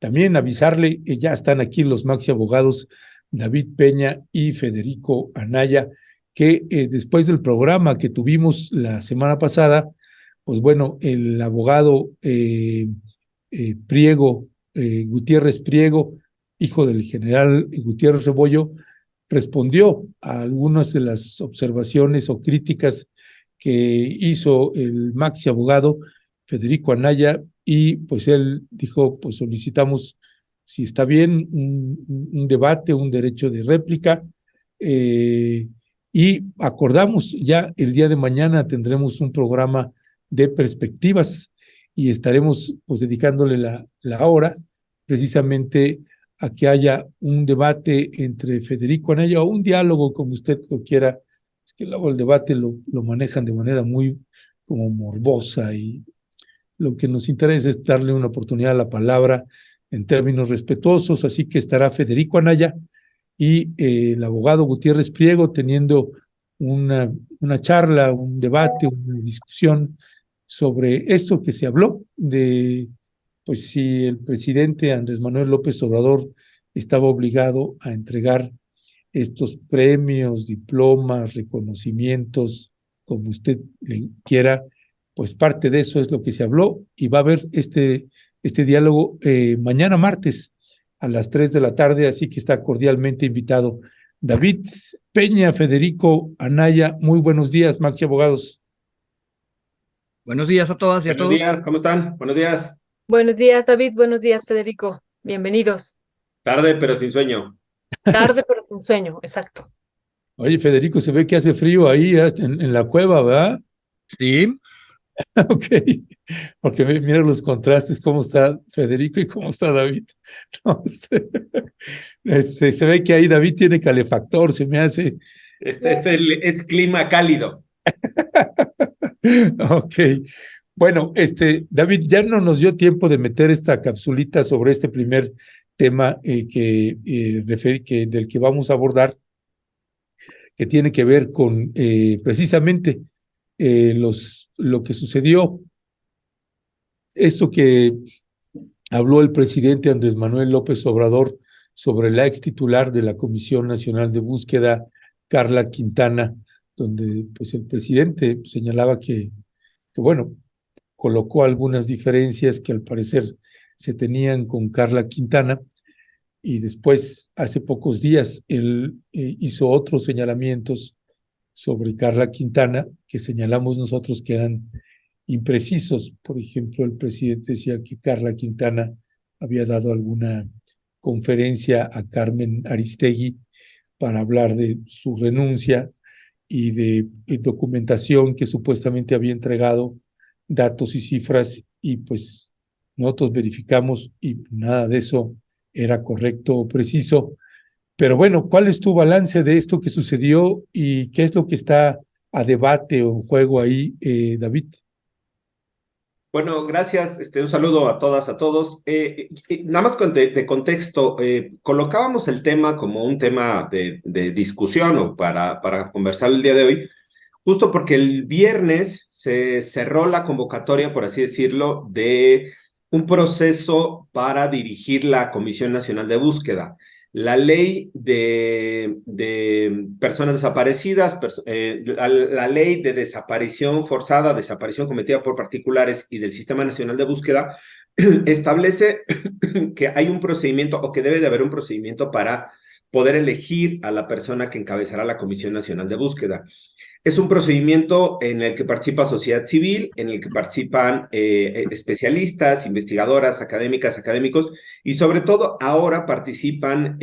también avisarle que ya están aquí los maxi abogados David Peña y Federico Anaya, que después del programa que tuvimos la semana pasada, pues bueno, el abogado Priego, Gutiérrez Priego, hijo del general Gutiérrez Rebollo, respondió a algunas de las observaciones o críticas que hizo el maxi abogado Federico Anaya, y pues él dijo, pues solicitamos, si está bien, un debate, un derecho de réplica, y acordamos ya el día de mañana tendremos un programa de perspectivas y estaremos pues dedicándole la hora precisamente a que haya un debate entre Federico Anaya o un diálogo, como usted lo quiera. Es que luego el debate lo manejan de manera muy como morbosa, y lo que nos interesa es darle una oportunidad a la palabra en términos respetuosos, así que estará Federico Anaya y el abogado Gutiérrez Priego teniendo una charla, un debate, una discusión sobre esto que se habló de, pues si el presidente Andrés Manuel López Obrador estaba obligado a entregar estos premios, diplomas, reconocimientos, como usted le quiera, pues parte de eso es lo que se habló, y va a haber este diálogo mañana martes a las 3 de la tarde, así que está cordialmente invitado. David Peña, Federico Anaya, muy buenos días, Maxi Abogados. Buenos días a todas y a Buenos todos. días, ¿cómo están? Buenos días. Buenos días, David. Buenos días, Federico. Bienvenidos. Tarde, pero sin sueño. Tarde, pero con sueño, exacto. Oye, Federico, se ve que hace frío ahí en la cueva, ¿verdad? Sí, Ok, porque mira los contrastes, cómo está Federico y cómo está David. No, se ve que ahí David tiene calefactor, se me hace. Es clima cálido. Ok, bueno, David, ya no nos dio tiempo de meter esta capsulita sobre este primer tema del que vamos a abordar, que tiene que ver con precisamente lo que sucedió, eso que habló el presidente Andrés Manuel López Obrador sobre la ex titular de la Comisión Nacional de Búsqueda, Carla Quintana, donde pues el presidente señalaba que bueno, colocó algunas diferencias que al parecer se tenían con Carla Quintana, y después, hace pocos días, él hizo otros señalamientos sobre Carla Quintana que señalamos nosotros que eran imprecisos. Por ejemplo, el presidente decía que Carla Quintana había dado alguna conferencia a Carmen Aristegui para hablar de su renuncia y de documentación que supuestamente había entregado, datos y cifras, y pues nosotros verificamos y nada de eso era correcto o preciso. Pero bueno, ¿cuál es tu balance de esto que sucedió y qué es lo que está a debate o en juego ahí, David? Bueno, gracias. Un saludo a todas, a todos. Nada más de contexto, colocábamos el tema como un tema de discusión o para conversar el día de hoy, justo porque el viernes se cerró la convocatoria, por así decirlo, de un proceso para dirigir la Comisión Nacional de Búsqueda. La ley de personas desaparecidas, la ley de desaparición forzada, desaparición cometida por particulares y del Sistema Nacional de Búsqueda establece que hay un procedimiento o que debe de haber un procedimiento para poder elegir a la persona que encabezará la Comisión Nacional de Búsqueda. Es un procedimiento en el que participa sociedad civil, en el que participan especialistas, investigadoras, académicas, académicos, y sobre todo ahora participan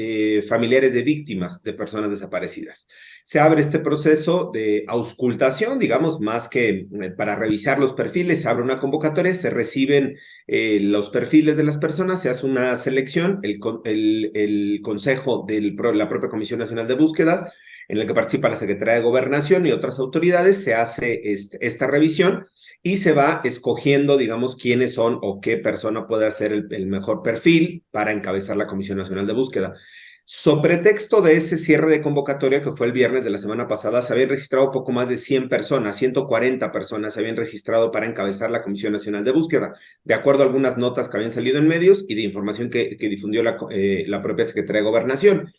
familiares de víctimas de personas desaparecidas. Se abre este proceso de auscultación, digamos, más que para revisar los perfiles, se abre una convocatoria, se reciben los perfiles de las personas, se hace una selección, el consejo de la propia Comisión Nacional de Búsquedas, en el que participa la Secretaría de Gobernación y otras autoridades, se hace esta revisión y se va escogiendo, digamos, quiénes son o qué persona puede hacer el mejor perfil para encabezar la Comisión Nacional de Búsqueda. Sobre pretexto de ese cierre de convocatoria que fue el viernes de la semana pasada, se habían registrado poco más de 100 personas, 140 personas se habían registrado para encabezar la Comisión Nacional de Búsqueda, de acuerdo a algunas notas que habían salido en medios y de información que difundió la propia Secretaría de Gobernación.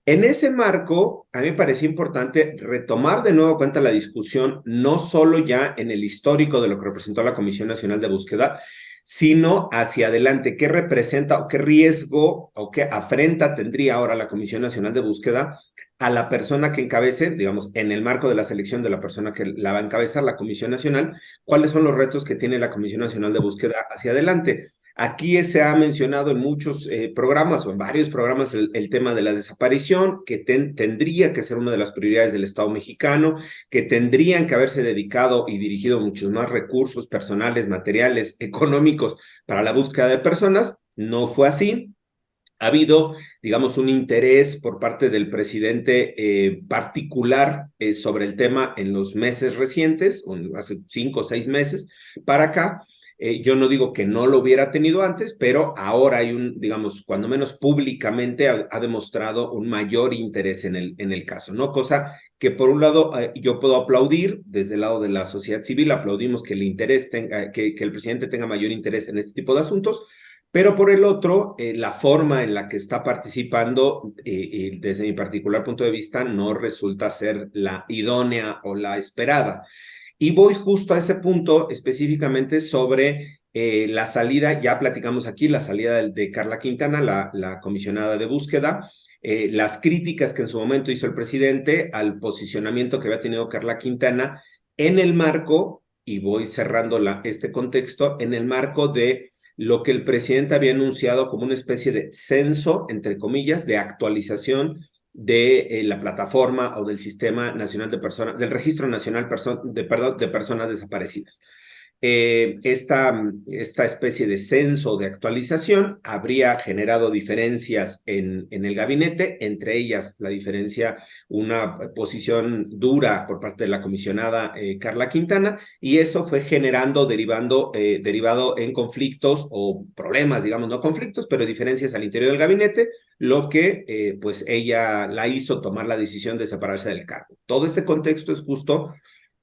En ese marco, a mí me parecía importante retomar de nuevo cuenta la discusión, no solo ya en el histórico de lo que representó la Comisión Nacional de Búsqueda, sino hacia adelante, qué representa o qué riesgo o qué afrenta tendría ahora la Comisión Nacional de Búsqueda a la persona que encabece, digamos, en el marco de la selección de la persona que la va a encabezar la Comisión Nacional, cuáles son los retos que tiene la Comisión Nacional de Búsqueda hacia adelante. Aquí se ha mencionado en muchos programas o en varios programas el tema de la desaparición, que tendría que ser una de las prioridades del Estado mexicano, que tendrían que haberse dedicado y dirigido muchos más recursos personales, materiales, económicos para la búsqueda de personas. No fue así. Ha habido, digamos, un interés por parte del presidente particular sobre el tema en los meses recientes, hace 5 o 6 meses para acá. Yo no digo que no lo hubiera tenido antes, pero ahora hay digamos, cuando menos públicamente ha demostrado un mayor interés en el caso, ¿no? Cosa que por un lado yo puedo aplaudir, desde el lado de la sociedad civil, aplaudimos que que el presidente tenga mayor interés en este tipo de asuntos, pero por el otro, la forma en la que está participando, desde mi particular punto de vista, no resulta ser la idónea o la esperada. Y voy justo a ese punto específicamente sobre la salida, ya platicamos aquí, la salida de Carla Quintana, la comisionada de búsqueda, las críticas que en su momento hizo el presidente al posicionamiento que había tenido Carla Quintana en el marco, y voy cerrando este contexto, en el marco de lo que el presidente había anunciado como una especie de censo, entre comillas, de actualización de la plataforma o del Sistema Nacional de Personas, del Registro Nacional de Personas Desaparecidas. Esta especie de censo de actualización habría generado diferencias en el gabinete, entre ellas la diferencia, una posición dura por parte de la comisionada Carla Quintana, y eso fue derivado en conflictos o problemas, digamos, no conflictos, pero diferencias al interior del gabinete, lo que pues ella la hizo tomar la decisión de separarse del cargo. Todo este contexto es justo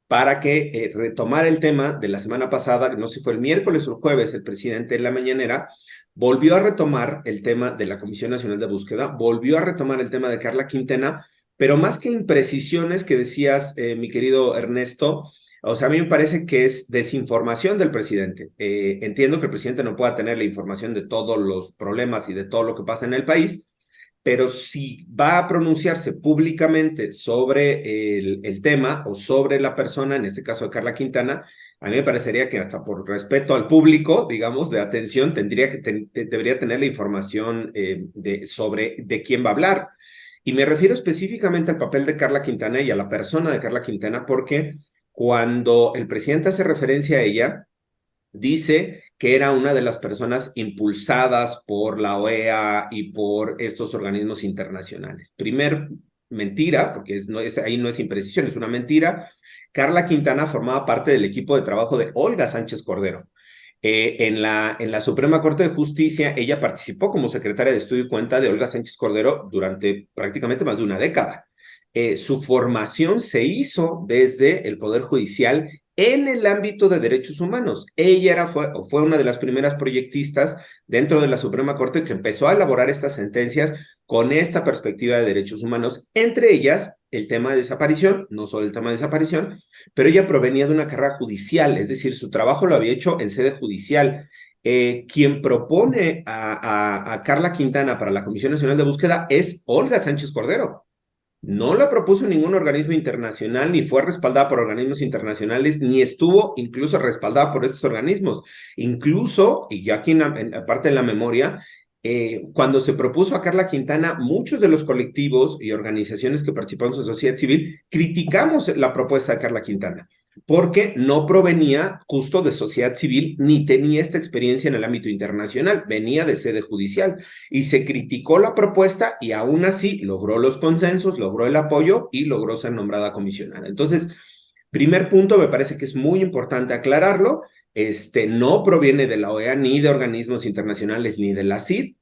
para que retomar el tema de la semana pasada, no sé si fue el miércoles o el jueves, el presidente en la mañanera volvió a retomar el tema de la Comisión Nacional de Búsqueda, volvió a retomar el tema de Carla Quintana, pero más que imprecisiones que decías, mi querido Ernesto, o sea, a mí me parece que es desinformación del presidente. Entiendo que el presidente no pueda tener la información de todos los problemas y de todo lo que pasa en el país, pero si va a pronunciarse públicamente sobre el tema o sobre la persona, en este caso de Carla Quintana, a mí me parecería que hasta por respeto al público, digamos, de atención, debería tener la información sobre de quién va a hablar. Y me refiero específicamente al papel de Carla Quintana y a la persona de Carla Quintana, porque cuando el presidente hace referencia a ella, dice que era una de las personas impulsadas por la OEA y por estos organismos internacionales. Primer mentira, porque ahí no es imprecisión, es una mentira. Carla Quintana formaba parte del equipo de trabajo de Olga Sánchez Cordero. En la Suprema Corte de Justicia, ella participó como secretaria de Estudio y Cuenta de Olga Sánchez Cordero durante prácticamente más de una década. Su formación se hizo desde el Poder Judicial en el ámbito de derechos humanos. Ella fue una de las primeras proyectistas dentro de la Suprema Corte que empezó a elaborar estas sentencias con esta perspectiva de derechos humanos, entre ellas el tema de desaparición, no solo el tema de desaparición, pero ella provenía de una carrera judicial, es decir, su trabajo lo había hecho en sede judicial. Quien propone a Carla Quintana para la Comisión Nacional de Búsqueda es Olga Sánchez Cordero. No la propuso ningún organismo internacional, ni fue respaldada por organismos internacionales, ni estuvo incluso respaldada por estos organismos. Incluso, y ya aquí en parte de la memoria, cuando se propuso a Carla Quintana, muchos de los colectivos y organizaciones que participamos en sociedad civil criticamos la propuesta de Carla Quintana, porque no provenía justo de sociedad civil ni tenía esta experiencia en el ámbito internacional, venía de sede judicial y se criticó la propuesta y aún así logró los consensos, logró el apoyo y logró ser nombrada comisionada. Entonces, primer punto, me parece que es muy importante aclararlo. no proviene de la OEA ni de organismos internacionales ni de la CID,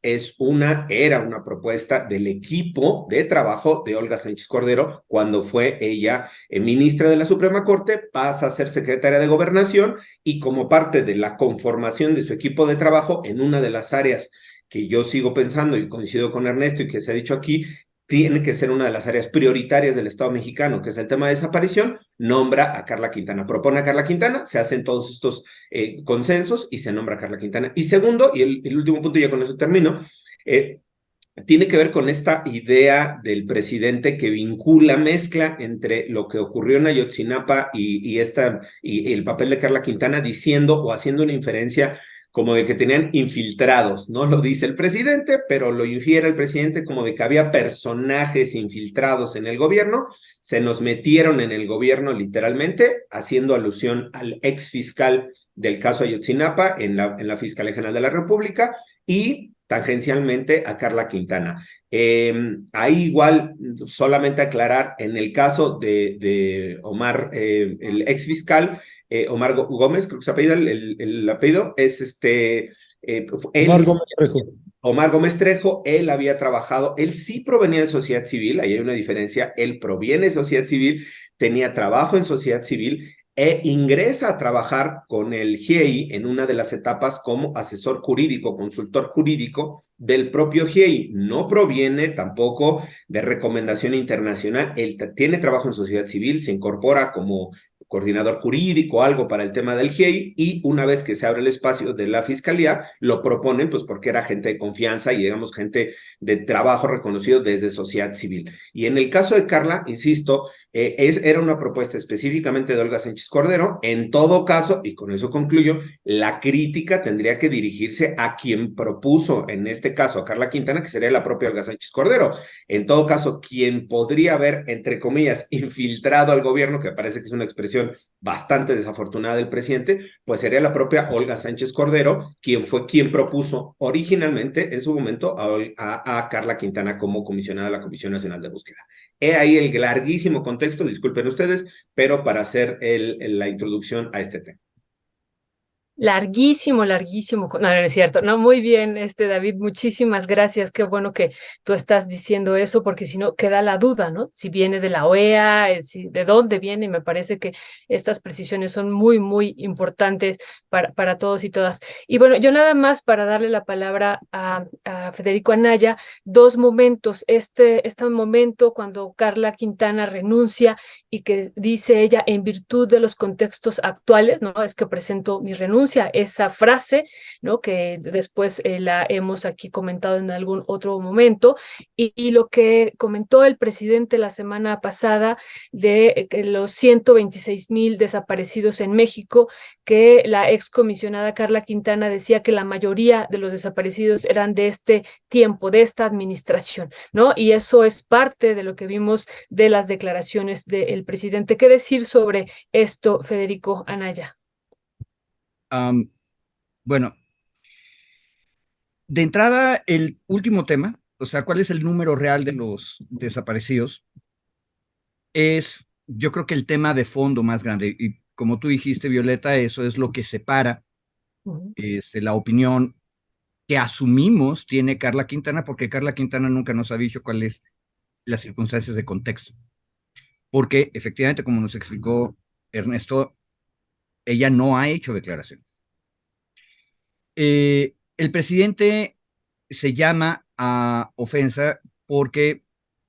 era una propuesta del equipo de trabajo de Olga Sánchez Cordero cuando fue ella ministra de la Suprema Corte, pasa a ser secretaria de Gobernación y como parte de la conformación de su equipo de trabajo en una de las áreas que yo sigo pensando y coincido con Ernesto y que se ha dicho aquí, tiene que ser una de las áreas prioritarias del Estado mexicano, que es el tema de desaparición, nombra a Carla Quintana, propone a Carla Quintana, se hacen todos estos consensos y se nombra a Carla Quintana. Y segundo, y el último punto, ya con eso termino, tiene que ver con esta idea del presidente que vincula, mezcla entre lo que ocurrió en Ayotzinapa y el papel de Carla Quintana diciendo o haciendo una inferencia como de que tenían infiltrados, no lo dice el presidente, pero lo infiere el presidente como de que había personajes infiltrados en el gobierno, se nos metieron en el gobierno literalmente, haciendo alusión al ex fiscal del caso Ayotzinapa en la Fiscalía General de la República y tangencialmente a Carla Quintana. Ahí igual, solamente aclarar, en el caso de Omar, el ex fiscal, Omar Gómez, creo que se apellida, el apellido es Omar Gómez Trejo. Omar Gómez Trejo, él había trabajado, él sí provenía de sociedad civil, ahí hay una diferencia, él proviene de sociedad civil, tenía trabajo en sociedad civil, e ingresa a trabajar con el GIEI en una de las etapas como asesor jurídico, consultor jurídico del propio GIEI. No proviene tampoco de recomendación internacional. Él tiene trabajo en sociedad civil, se incorpora como coordinador jurídico, algo para el tema del GIEI, y una vez que se abre el espacio de la fiscalía, lo proponen, pues porque era gente de confianza y digamos gente de trabajo reconocido desde sociedad civil. Y en el caso de Carla, insisto, era una propuesta específicamente de Olga Sánchez Cordero. En todo caso, y con eso concluyo, la crítica tendría que dirigirse a quien propuso, en este caso a Carla Quintana, que sería la propia Olga Sánchez Cordero. En todo caso, quien podría haber, entre comillas, infiltrado al gobierno, que parece que es una expresión bastante desafortunada del presidente, pues sería la propia Olga Sánchez Cordero, quien propuso originalmente, en su momento, a Carla Quintana como comisionada de la Comisión Nacional de Búsqueda. He ahí el larguísimo contexto, disculpen ustedes, pero para hacer la introducción a este tema. Larguísimo, larguísimo. No, no es cierto. No, muy bien, David, muchísimas gracias. Qué bueno que tú estás diciendo eso, porque si no queda la duda, ¿no? Si viene de la OEA, de dónde viene. Me parece que estas precisiones son muy, muy importantes para todos y todas. Y bueno, yo nada más para darle la palabra a Federico Anaya, dos momentos. Este momento cuando Carla Quintana renuncia y que dice ella, en virtud de los contextos actuales, ¿no? Es que presento mi renuncia, esa frase, ¿no? Que después la hemos aquí comentado en algún otro momento, y lo que comentó el presidente la semana pasada de los 126,000 desaparecidos en México, que la excomisionada Carla Quintana decía que la mayoría de los desaparecidos eran de este tiempo, de esta administración, ¿no? Y eso es parte de lo que vimos de las declaraciones del presidente. ¿Qué decir sobre esto, Federico Anaya? Bueno, de entrada, el último tema, o sea, ¿cuál es el número real de los desaparecidos? Es, yo creo que el tema de fondo más grande, y como tú dijiste, Violeta, eso es lo que separa la opinión que asumimos tiene Carla Quintana, porque Carla Quintana nunca nos ha dicho cuáles las circunstancias de contexto. Porque efectivamente, como nos explicó Ernesto, ella no ha hecho declaraciones. El presidente se llama a ofensa porque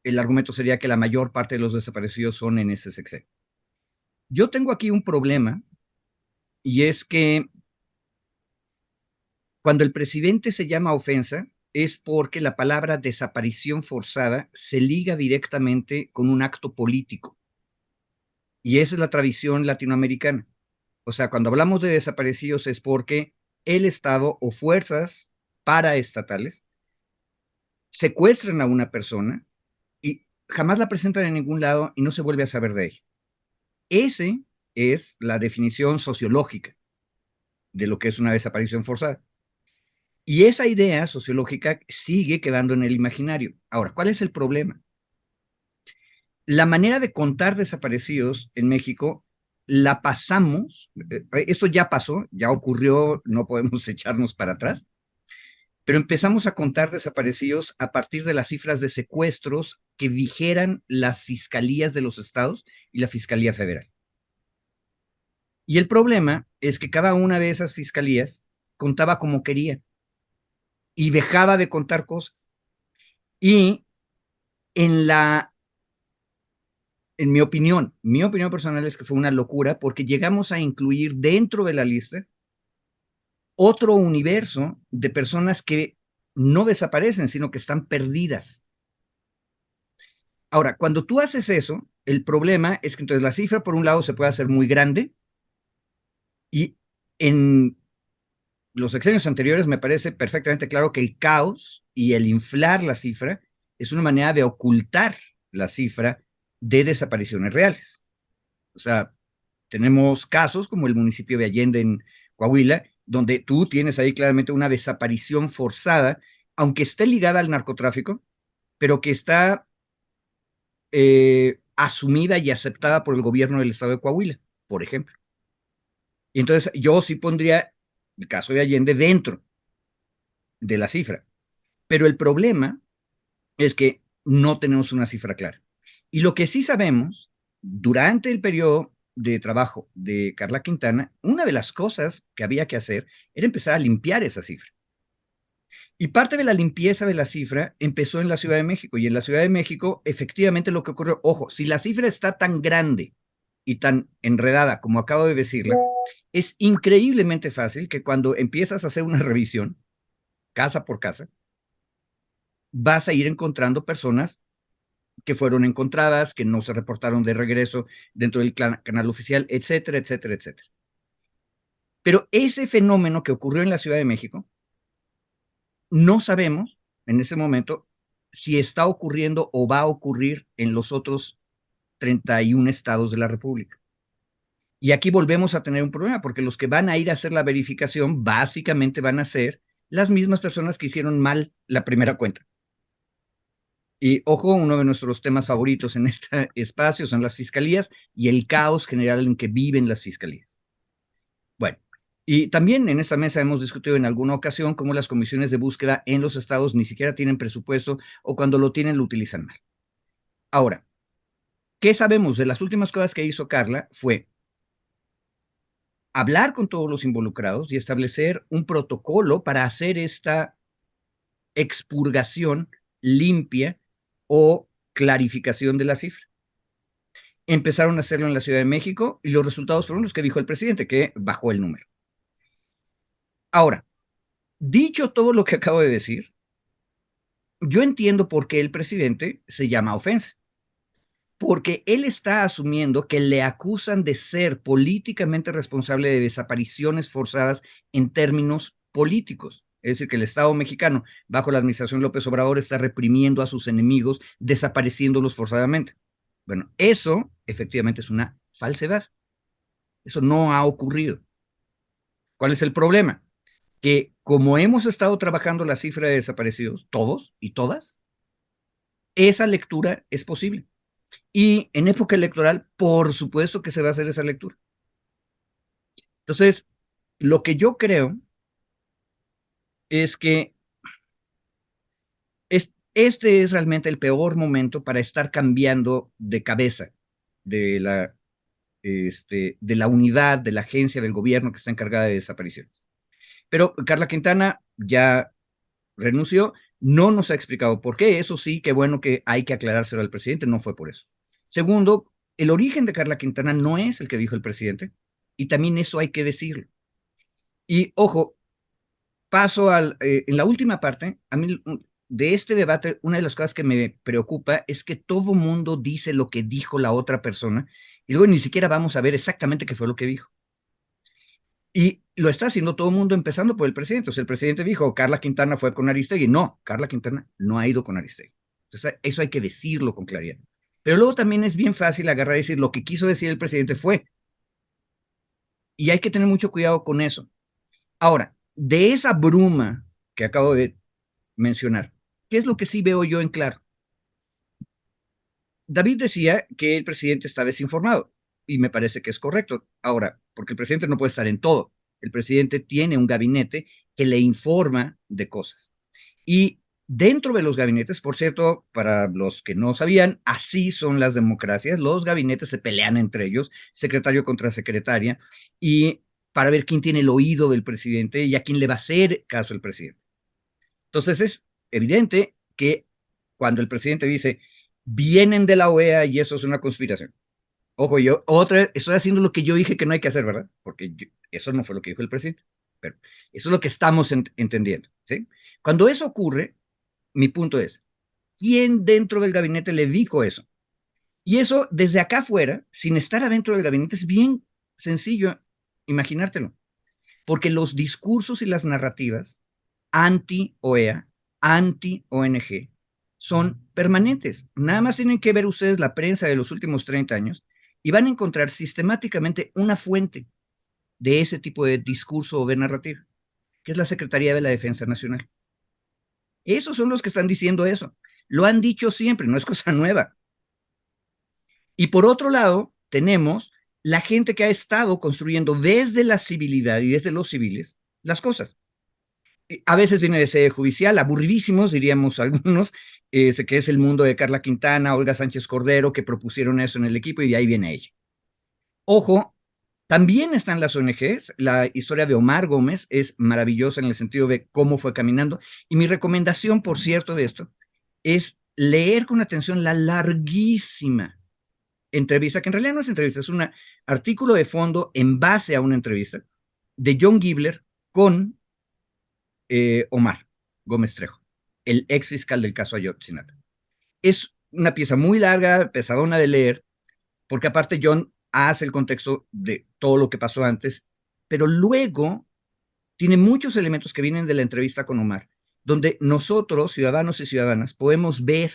el argumento sería que la mayor parte de los desaparecidos son en ese sexenio. Yo tengo aquí un problema, y es que cuando el presidente se llama a ofensa es porque la palabra desaparición forzada se liga directamente con un acto político. Y esa es la tradición latinoamericana. O sea, cuando hablamos de desaparecidos es porque el Estado o fuerzas paraestatales secuestran a una persona y jamás la presentan en ningún lado y no se vuelve a saber de ella. Esa es la definición sociológica de lo que es una desaparición forzada. Y esa idea sociológica sigue quedando en el imaginario. Ahora, ¿cuál es el problema? La manera de contar desaparecidos en México la pasamos, eso ya pasó, ya ocurrió, no podemos echarnos para atrás, pero empezamos a contar desaparecidos a partir de las cifras de secuestros que dijeran las fiscalías de los estados y la Fiscalía Federal. Y el problema es que cada una de esas fiscalías contaba como quería y dejaba de contar cosas. Y en mi opinión personal es que fue una locura porque llegamos a incluir dentro de la lista otro universo de personas que no desaparecen, sino que están perdidas. Ahora, cuando tú haces eso, el problema es que entonces la cifra, por un lado, se puede hacer muy grande y en los sexenios anteriores me parece perfectamente claro que el caos y el inflar la cifra es una manera de ocultar la cifra de desapariciones reales. O sea, tenemos casos como el municipio de Allende en Coahuila, donde tú tienes ahí claramente una desaparición forzada, aunque esté ligada al narcotráfico, pero que está asumida y aceptada por el gobierno del estado de Coahuila, por ejemplo. Y entonces yo sí pondría el caso de Allende dentro de la cifra. Pero el problema es que no tenemos una cifra clara. Y lo que sí sabemos, durante el periodo de trabajo de Carla Quintana, una de las cosas que había que hacer era empezar a limpiar esa cifra. Y parte de la limpieza de la cifra empezó en la Ciudad de México. Y en la Ciudad de México, efectivamente, lo que ocurrió, ojo, si la cifra está tan grande y tan enredada como acabo de decirla, es increíblemente fácil que cuando empiezas a hacer una revisión, casa por casa, vas a ir encontrando personas que fueron encontradas, que no se reportaron de regreso dentro del canal oficial, etcétera, etcétera, etcétera. Pero ese fenómeno que ocurrió en la Ciudad de México, no sabemos en ese momento si está ocurriendo o va a ocurrir en los otros 31 estados de la República. Y aquí volvemos a tener un problema, porque los que van a ir a hacer la verificación básicamente van a ser las mismas personas que hicieron mal la primera cuenta. Y ojo, uno de nuestros temas favoritos en este espacio son las fiscalías y el caos general en que viven las fiscalías. Bueno, y también en esta mesa hemos discutido en alguna ocasión cómo las comisiones de búsqueda en los estados ni siquiera tienen presupuesto o cuando lo tienen lo utilizan mal. Ahora, ¿qué sabemos? De las últimas cosas que hizo Carla fue hablar con todos los involucrados y establecer un protocolo para hacer esta expurgación limpia o clarificación de la cifra. Empezaron a hacerlo en la Ciudad de México y los resultados fueron los que dijo el presidente, que bajó el número. Ahora, dicho todo lo que acabo de decir, yo entiendo por qué el presidente se llama ofensa. Porque él está asumiendo que le acusan de ser políticamente responsable de desapariciones forzadas en términos políticos. Es decir, que el Estado mexicano, bajo la administración López Obrador, está reprimiendo a sus enemigos, desapareciéndolos forzadamente. Bueno, eso efectivamente es una falsedad. Eso no ha ocurrido. ¿Cuál es el problema? Que como hemos estado trabajando la cifra de desaparecidos, todos y todas, esa lectura es posible. Y en época electoral, por supuesto que se va a hacer esa lectura. Entonces, lo que yo creo es que este es realmente el peor momento para estar cambiando de cabeza de la unidad, de la agencia del gobierno que está encargada de desapariciones. Pero Carla Quintana ya renunció, no nos ha explicado por qué. Eso sí, qué bueno que hay que aclarárselo al presidente, no fue por eso. Segundo, el origen de Carla Quintana no es el que dijo el presidente, y también eso hay que decirlo. Y ojo, paso en la última parte, a mí de este debate, una de las cosas que me preocupa es que todo mundo dice lo que dijo la otra persona, y luego ni siquiera vamos a ver exactamente qué fue lo que dijo. Y lo está haciendo todo el mundo, empezando por el presidente. O sea, el presidente dijo, Carla Quintana fue con Aristegui. No, Carla Quintana no ha ido con Aristegui. Entonces, eso hay que decirlo con claridad. Pero luego también es bien fácil agarrar y decir, lo que quiso decir el presidente fue. Y hay que tener mucho cuidado con eso. Ahora, de esa bruma que acabo de mencionar, ¿qué es lo que sí veo yo en claro? David decía que el presidente está desinformado. y me parece que es correcto. Ahora, porque el presidente no puede estar en todo. El presidente tiene un gabinete que le informa de cosas. Y dentro de los gabinetes, por cierto, para los que no sabían, así son las democracias. Los gabinetes se pelean entre ellos, secretario contra secretaria, y para ver quién tiene el oído del presidente y a quién le va a hacer caso el presidente. Entonces es evidente que cuando el presidente dice, vienen de la OEA y eso es una conspiración. Ojo, yo estoy haciendo lo que yo dije que no hay que hacer, ¿verdad? Porque eso no fue lo que dijo el presidente, pero eso es lo que estamos entendiendo, ¿sí? Cuando eso ocurre, mi punto es, ¿quién dentro del gabinete le dijo eso? Y eso, desde acá afuera, sin estar adentro del gabinete, es bien sencillo imaginártelo, porque los discursos y las narrativas anti-OEA, anti-ONG, son permanentes. Nada más tienen que ver ustedes la prensa de los últimos 30 años y van a encontrar sistemáticamente una fuente de ese tipo de discurso o de narrativa, que es la Secretaría de la Defensa Nacional. Esos son los que están diciendo eso. Lo han dicho siempre, no es cosa nueva. Y por otro lado, tenemos la gente que ha estado construyendo desde la civilidad y desde los civiles las cosas. A veces viene de sede judicial, aburridísimos, diríamos algunos, que es el mundo de Carla Quintana, Olga Sánchez Cordero, que propusieron eso en el equipo y de ahí viene ella. Ojo, también están las ONGs. La historia de Omar Gómez es maravillosa en el sentido de cómo fue caminando. Y mi recomendación, por cierto, de esto, es leer con atención la larguísima entrevista, que en realidad no es entrevista, es un artículo de fondo en base a una entrevista de John Gibler con Omar Gómez Trejo, el ex fiscal del caso Ayotzinapa. Es una pieza muy larga, pesadona de leer, porque aparte John hace el contexto de todo lo que pasó antes, pero luego tiene muchos elementos que vienen de la entrevista con Omar, donde nosotros, ciudadanos y ciudadanas, podemos ver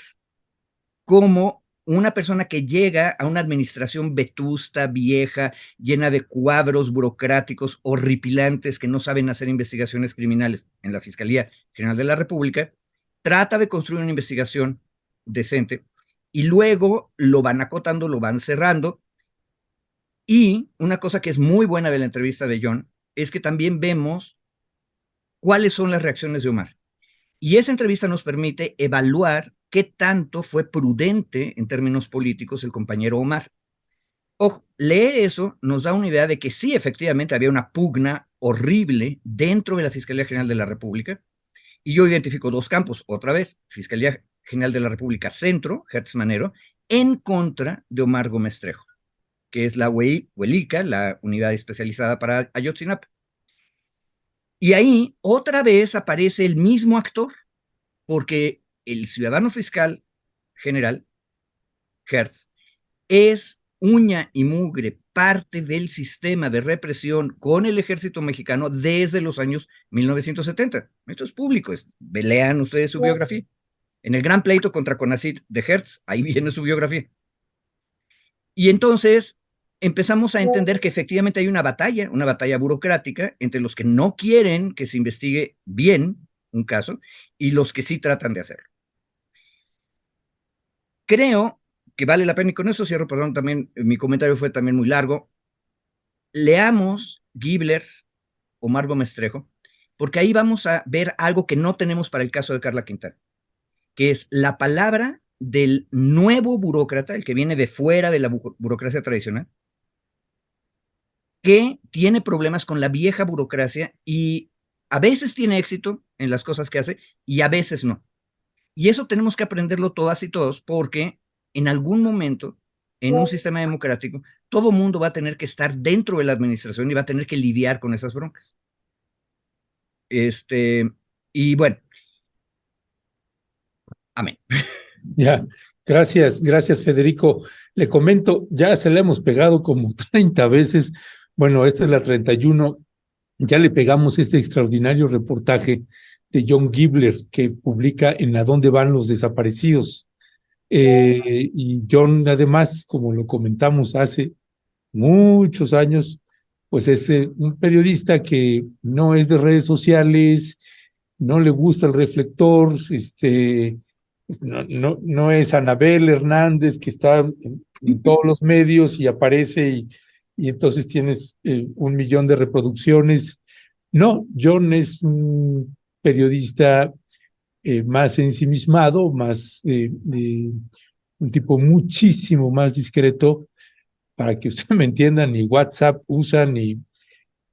cómo una persona que llega a una administración vetusta, vieja, llena de cuadros burocráticos horripilantes que no saben hacer investigaciones criminales en la Fiscalía General de la República, trata de construir una investigación decente y luego lo van acotando, lo van cerrando. Y una cosa que es muy buena de la entrevista de John es que también vemos cuáles son las reacciones de Omar. Y esa entrevista nos permite evaluar qué tanto fue prudente en términos políticos el compañero Omar. Ojo, leer eso nos da una idea de que sí, efectivamente, había una pugna horrible dentro de la Fiscalía General de la República. Y yo identifico dos campos, otra vez, Fiscalía General de la República Centro, Hertz Manero, en contra de Omar Gómez Trejo, que es la UELICA, la unidad especializada para Ayotzinapa. Y ahí otra vez aparece el mismo actor, porque el ciudadano fiscal general, Hertz, es uña y mugre parte del sistema de represión con el ejército mexicano desde los años 1970. Esto es público, lean ustedes su biografía. En el gran pleito contra CONACYT de Hertz, ahí viene su biografía. Y entonces empezamos a entender que efectivamente hay una batalla burocrática entre los que no quieren que se investigue bien un caso y los que sí tratan de hacerlo. Creo que vale la pena, y con eso cierro, perdón, también mi comentario fue también muy largo. Leamos Gibler, Omar Gómez Trejo, porque ahí vamos a ver algo que no tenemos para el caso de Carla Quintana, que es la palabra del nuevo burócrata, el que viene de fuera de la burocracia tradicional, que tiene problemas con la vieja burocracia y a veces tiene éxito en las cosas que hace y a veces no. Y eso tenemos que aprenderlo todas y todos, porque en algún momento, en un sistema democrático, todo mundo va a tener que estar dentro de la administración y va a tener que lidiar con esas broncas. Y bueno, amén. Ya, gracias, Federico. Le comento, ya se le hemos pegado como 30 veces. Bueno, esta es la 31. Ya le pegamos este extraordinario reportaje de John Gibler que publica en A dónde van los desaparecidos. Y John, además, como lo comentamos hace muchos años, pues es un periodista que no es de redes sociales, no le gusta el reflector, No es Anabel Hernández que está en todos los medios y aparece y entonces tienes 1 millón de reproducciones. No, John es un periodista más ensimismado, un tipo muchísimo más discreto. Para que usted me entienda, ni WhatsApp usa, ni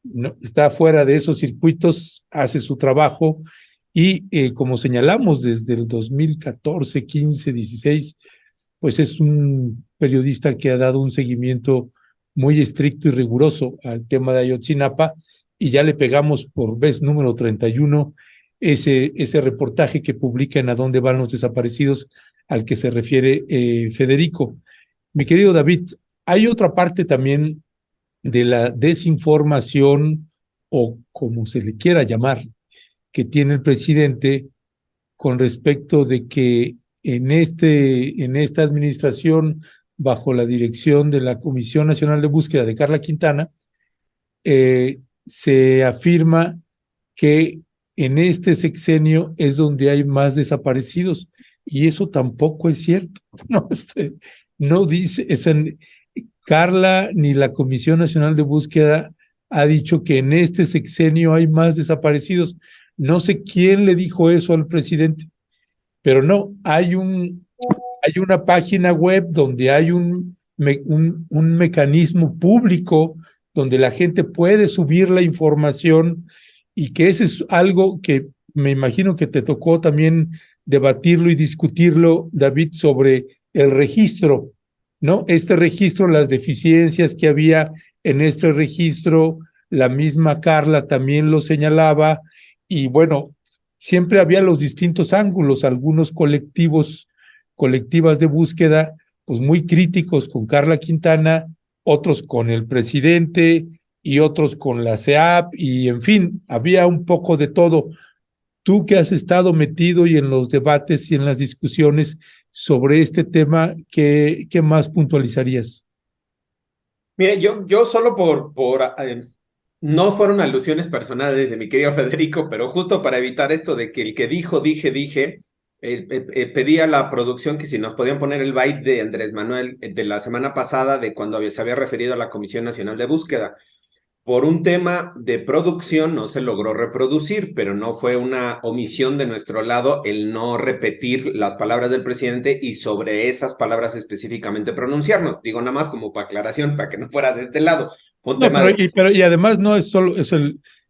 no, está fuera de esos circuitos, hace su trabajo y como señalamos desde el 2014, 15, 16, pues es un periodista que ha dado un seguimiento muy estricto y riguroso al tema de Ayotzinapa y ya le pegamos por vez número 31 ese reportaje que publica en A dónde van los desaparecidos al que se refiere Federico. Mi querido David, hay otra parte también de la desinformación o como se le quiera llamar que tiene el presidente con respecto de que en esta administración bajo la dirección de la Comisión Nacional de Búsqueda de Carla Quintana se afirma que en este sexenio es donde hay más desaparecidos y eso tampoco es cierto. No dice, Carla ni la Comisión Nacional de Búsqueda ha dicho que en este sexenio hay más desaparecidos. No sé quién le dijo eso al presidente, pero no, hay una página web donde hay un mecanismo público donde la gente puede subir la información y que ese es algo que me imagino que te tocó también debatirlo y discutirlo, David, sobre el registro, ¿no? Este registro, las deficiencias que había en este registro, la misma Carla también lo señalaba y bueno, siempre había los distintos ángulos, algunos colectivas de búsqueda, pues muy críticos con Carla Quintana, otros con el presidente y otros con la CEAP y en fin, había un poco de todo. Tú que has estado metido y en los debates y en las discusiones sobre este tema, ¿qué más puntualizarías? Mire, yo solo no fueron alusiones personales de mi querido Federico, pero justo para evitar esto de que el que dijo, dije, pedí a la producción que si nos podían poner el byte de Andrés Manuel de la semana pasada de cuando se había referido a la Comisión Nacional de Búsqueda. Por un tema de producción no se logró reproducir, pero no fue una omisión de nuestro lado el no repetir las palabras del presidente y sobre esas palabras específicamente pronunciarnos. Digo nada más como para aclaración, para que no fuera de este lado. Fue un tema y además no es solo,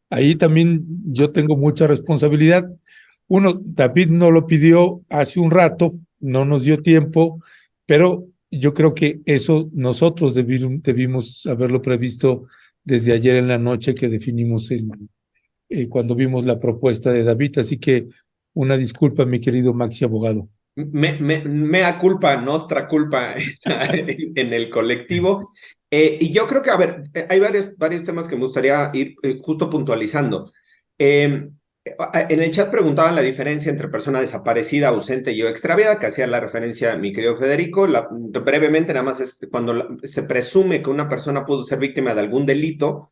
ahí también yo tengo mucha responsabilidad. Uno, David no lo pidió hace un rato, no nos dio tiempo, pero yo creo que eso nosotros debimos haberlo previsto desde ayer en la noche que definimos cuando vimos la propuesta de David. Así que una disculpa, mi querido Maxi abogado. Mea culpa, nostra culpa en el colectivo. Y yo creo que, a ver, hay varios temas que me gustaría ir justo puntualizando. En el chat preguntaban la diferencia entre persona desaparecida, ausente y o extraviada, que hacía la referencia a mi querido Federico. Brevemente, nada más es cuando se presume que una persona pudo ser víctima de algún delito,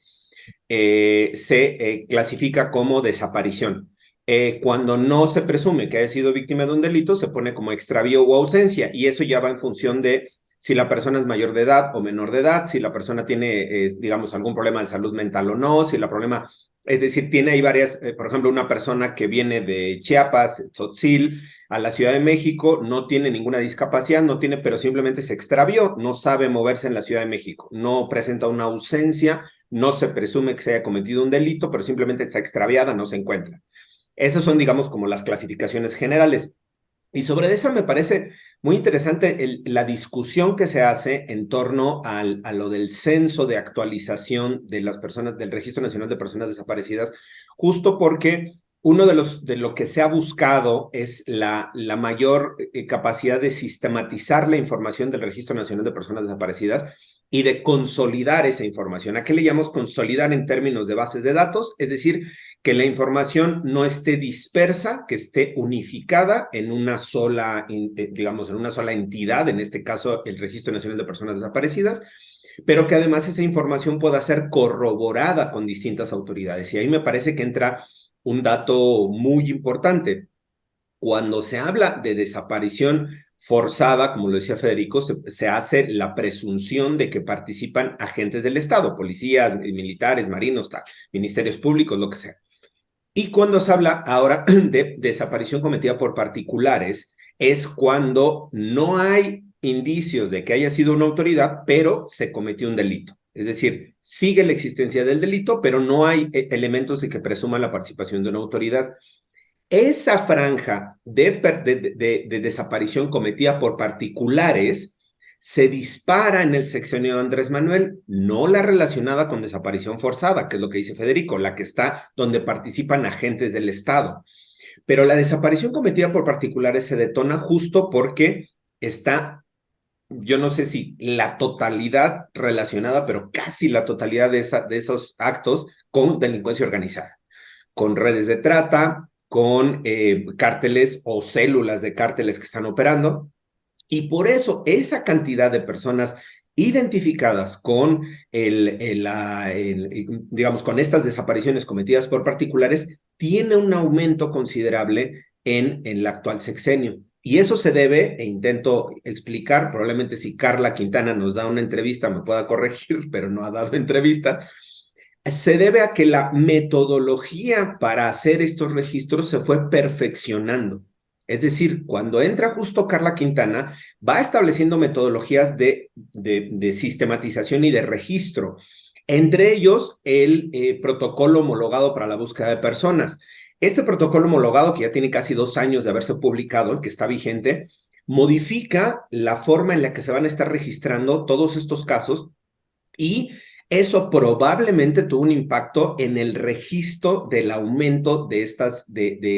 se clasifica como desaparición. Cuando no se presume que haya sido víctima de un delito, se pone como extravío o ausencia, y eso ya va en función de si la persona es mayor de edad o menor de edad, si la persona tiene, digamos, algún problema de salud mental o no, si la problema, es decir, tiene ahí varias, por ejemplo, una persona que viene de Chiapas, Tzotzil, a la Ciudad de México, no tiene ninguna discapacidad, pero simplemente se extravió, no sabe moverse en la Ciudad de México, no presenta una ausencia, no se presume que se haya cometido un delito, pero simplemente está extraviada, no se encuentra. Esas son, digamos, como las clasificaciones generales. Y sobre eso me parece muy interesante la discusión que se hace en torno a lo del censo de actualización de las personas, del Registro Nacional de Personas Desaparecidas, justo porque uno de lo que se ha buscado es la mayor capacidad de sistematizar la información del Registro Nacional de Personas Desaparecidas y de consolidar esa información. ¿A qué le llamamos consolidar en términos de bases de datos? Es decir, que la información no esté dispersa, que esté unificada en una sola, digamos, en una sola entidad, en este caso el Registro Nacional de Personas Desaparecidas, pero que además esa información pueda ser corroborada con distintas autoridades. Y ahí me parece que entra un dato muy importante. cuando se habla de desaparición forzada, como lo decía Federico, se hace la presunción de que participan agentes del Estado, policías, militares, marinos, tal, ministerios públicos, lo que sea. Y cuando se habla ahora de desaparición cometida por particulares, es cuando no hay indicios de que haya sido una autoridad, pero se cometió un delito. Es decir, sigue la existencia del delito, pero no hay elementos de que presuman la participación de una autoridad. Esa franja de desaparición cometida por particulares se dispara en el sexenio de Andrés Manuel, no la relacionada con desaparición forzada, que es lo que dice Federico, la que está donde participan agentes del Estado. Pero la desaparición cometida por particulares se detona justo porque está, yo no sé si la totalidad relacionada, pero casi la totalidad de esos actos con delincuencia organizada, con redes de trata, con cárteles o células de cárteles que están operando. Y por eso esa cantidad de personas identificadas con digamos, con estas desapariciones cometidas por particulares, tiene un aumento considerable en el actual sexenio. Y eso se debe, e intento explicar, probablemente si Carla Quintana nos da una entrevista me pueda corregir, pero no ha dado entrevista, se debe a que la metodología para hacer estos registros se fue perfeccionando. Es decir, cuando entra justo Carla Quintana, va estableciendo metodologías de sistematización y de registro. Entre ellos, el protocolo homologado para la búsqueda de personas. Este protocolo homologado, que ya tiene casi 2 años de haberse publicado, que está vigente, modifica la forma en la que se van a estar registrando todos estos casos y eso probablemente tuvo un impacto en el registro del aumento de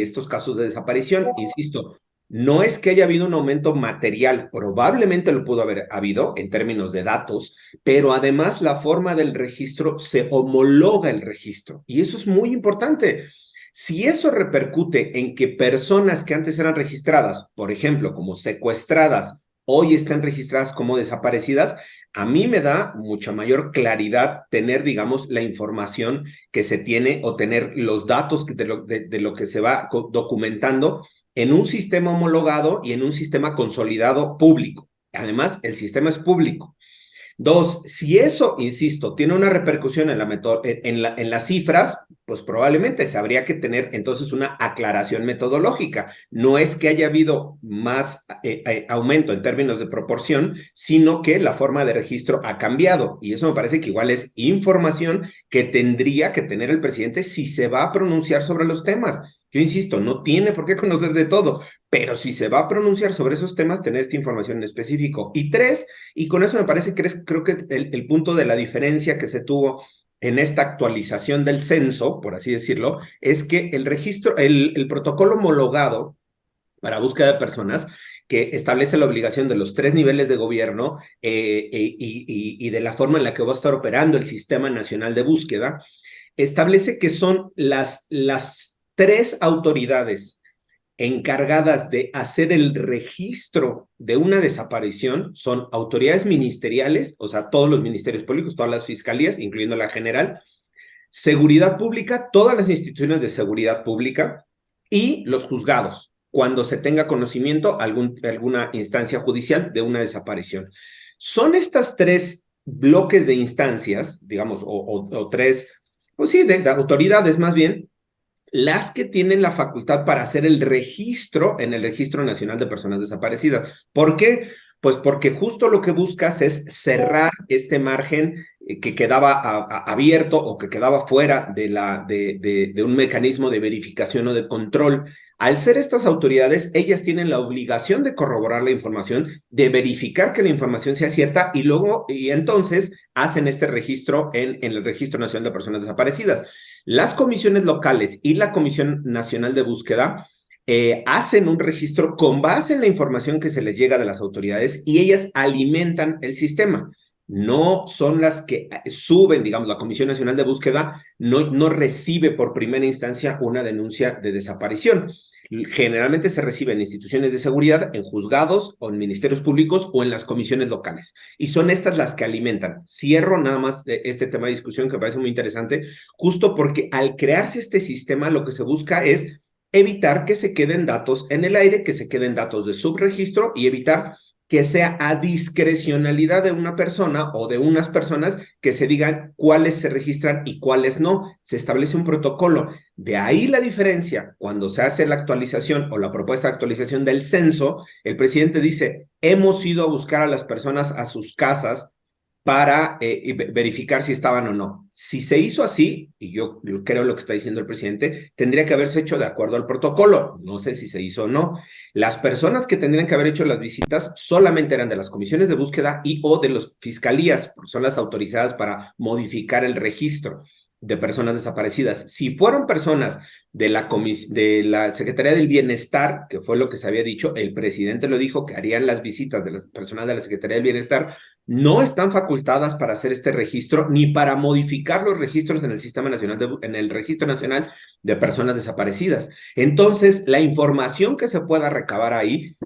estos casos de desaparición. Insisto, no es que haya habido un aumento material, probablemente lo pudo haber habido en términos de datos, pero además la forma del registro se homologa el registro. Y eso es muy importante. Si eso repercute en que personas que antes eran registradas, por ejemplo, como secuestradas, hoy están registradas como desaparecidas, a mí me da mucha mayor claridad tener, digamos, la información que se tiene o tener los datos de lo que se va documentando en un sistema homologado y en un sistema consolidado público. Además, el sistema es público. 2, si eso, insisto, tiene una repercusión en las cifras, pues probablemente se habría que tener entonces una aclaración metodológica. No es que haya habido más aumento en términos de proporción, sino que la forma de registro ha cambiado. Y eso me parece que igual es información que tendría que tener el presidente si se va a pronunciar sobre los temas. Yo insisto, no tiene por qué conocer de todo, pero si se va a pronunciar sobre esos temas, tener esta información en específico. Y 3, y con eso me parece que creo que el punto de la diferencia que se tuvo en esta actualización del censo, por así decirlo, es que el registro, el protocolo homologado para búsqueda de personas, que establece la obligación de los 3 niveles de gobierno y de la forma en la que va a estar operando el Sistema Nacional de Búsqueda, establece que son las 3 autoridades encargadas de hacer el registro de una desaparición son autoridades ministeriales, o sea, todos los ministerios públicos, todas las fiscalías, incluyendo la general, seguridad pública, todas las instituciones de seguridad pública y los juzgados, cuando se tenga conocimiento alguna instancia judicial de una desaparición. Son estas 3 bloques de instancias, digamos, o 3, pues sí, de autoridades más bien, las que tienen la facultad para hacer el registro en el Registro Nacional de Personas Desaparecidas. ¿Por qué? Pues porque justo lo que buscas es cerrar este margen que quedaba abierto o que quedaba fuera de un mecanismo de verificación o de control. Al ser estas autoridades, ellas tienen la obligación de corroborar la información, de verificar que la información sea cierta y entonces hacen este registro en el Registro Nacional de Personas Desaparecidas. Las comisiones locales y la Comisión Nacional de Búsqueda hacen un registro con base en la información que se les llega de las autoridades y ellas alimentan el sistema. No son las que suben, digamos, la Comisión Nacional de Búsqueda no recibe por primera instancia una denuncia de desaparición. Generalmente se recibe en instituciones de seguridad, en juzgados o en ministerios públicos o en las comisiones locales. Y son estas las que alimentan. Cierro nada más de este tema de discusión que me parece muy interesante, justo porque al crearse este sistema lo que se busca es evitar que se queden datos en el aire, que se queden datos de subregistro y evitar que sea a discrecionalidad de una persona o de unas personas que se digan cuáles se registran y cuáles no. Se establece un protocolo. De ahí la diferencia. Cuando se hace la actualización o la propuesta de actualización del censo, el presidente dice, hemos ido a buscar a las personas a sus casas para verificar si estaban o no. Si se hizo así, y yo creo lo que está diciendo el presidente, tendría que haberse hecho de acuerdo al protocolo. No sé si se hizo o no. Las personas que tendrían que haber hecho las visitas solamente eran de las comisiones de búsqueda y o de las fiscalías, porque son las autorizadas para modificar el registro de personas desaparecidas. Si fueron personas de la Secretaría del Bienestar, que fue lo que se había dicho, el presidente lo dijo, que harían las visitas de las personas de la Secretaría del Bienestar, no están facultadas para hacer este registro ni para modificar los registros en el Sistema Nacional en el Registro Nacional de Personas Desaparecidas. Entonces, la información que se pueda recabar ahí,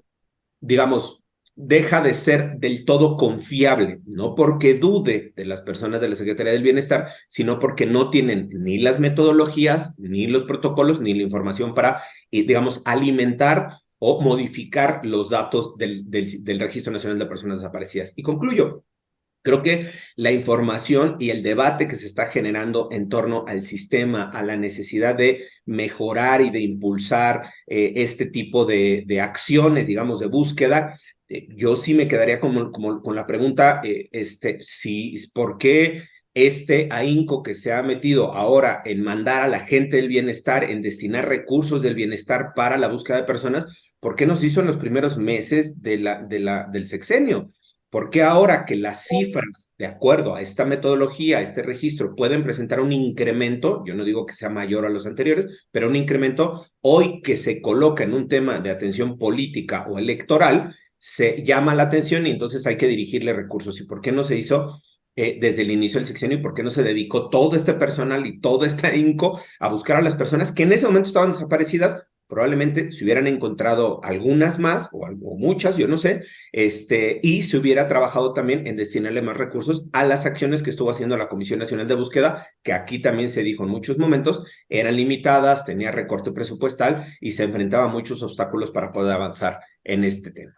digamos, deja de ser del todo confiable, no porque dude de las personas de la Secretaría del Bienestar, sino porque no tienen ni las metodologías, ni los protocolos, ni la información para, digamos, alimentar o modificar los datos del Registro Nacional de Personas Desaparecidas. Y concluyo. Creo que la información y el debate que se está generando en torno al sistema, a la necesidad de mejorar y de impulsar este tipo de acciones, digamos, de búsqueda, yo sí me quedaría con la pregunta, ¿por qué este ahínco que se ha metido ahora en mandar a la gente del bienestar, en destinar recursos del bienestar para la búsqueda de personas, por qué no se hizo en los primeros meses del sexenio? ¿Por qué ahora que las cifras, de acuerdo a esta metodología, a este registro, pueden presentar un incremento, yo no digo que sea mayor a los anteriores, pero un incremento, hoy que se coloca en un tema de atención política o electoral, se llama la atención y entonces hay que dirigirle recursos? ¿Y por qué no se hizo desde el inicio del sexenio y por qué no se dedicó todo este personal y todo este ahínco a buscar a las personas que en ese momento estaban desaparecidas? Probablemente se hubieran encontrado algunas más o muchas, yo no sé, y se hubiera trabajado también en destinarle más recursos a las acciones que estuvo haciendo la Comisión Nacional de Búsqueda, que aquí también se dijo en muchos momentos, eran limitadas, tenía recorte presupuestal y se enfrentaba a muchos obstáculos para poder avanzar en este tema.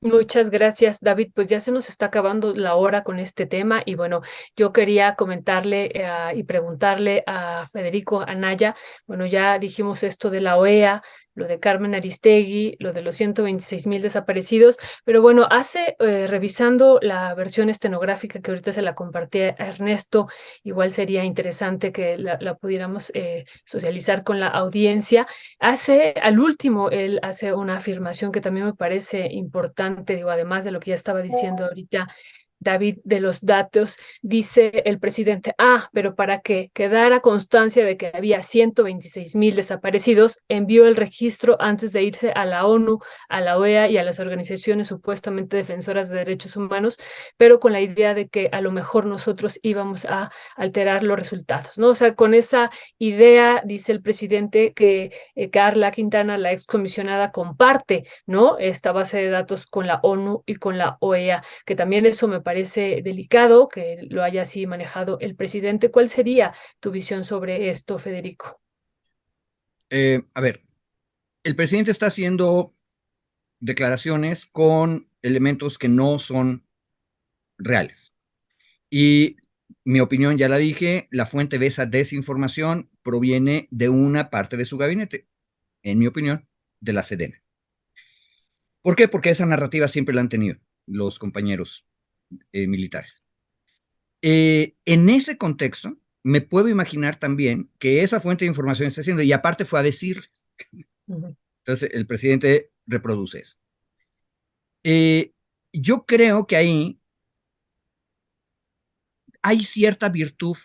Muchas gracias, David. Pues ya se nos está acabando la hora con este tema y bueno, yo quería comentarle y preguntarle a Federico Anaya, bueno, ya dijimos esto de la OEA, lo de Carmen Aristegui, lo de los 126,000 desaparecidos, pero bueno, revisando la versión estenográfica que ahorita se la compartí a Ernesto, igual sería interesante que la pudiéramos socializar con la audiencia. Al último, él hace una afirmación que también me parece importante, digo, además de lo que ya estaba diciendo ahorita David, de los datos, dice el presidente, pero para que quedara constancia de que había 126,000 desaparecidos, envió el registro antes de irse a la ONU, a la OEA y a las organizaciones supuestamente defensoras de derechos humanos, pero con la idea de que a lo mejor nosotros íbamos a alterar los resultados, ¿no? O sea, con esa idea, dice el presidente, que Carla Quintana, la excomisionada, comparte, ¿no? Esta base de datos con la ONU y con la OEA, que también eso me parece delicado que lo haya así manejado el presidente. ¿Cuál sería tu visión sobre esto, Federico? A ver, el presidente está haciendo declaraciones con elementos que no son reales. Y mi opinión, ya la dije, la fuente de esa desinformación proviene de una parte de su gabinete, en mi opinión, de la Sedena. ¿Por qué? Porque esa narrativa siempre la han tenido los compañeros militares. En ese contexto, me puedo imaginar también que esa fuente de información está haciendo, y aparte fue a decirles. Entonces, el presidente reproduce eso. Yo creo que ahí hay cierta virtud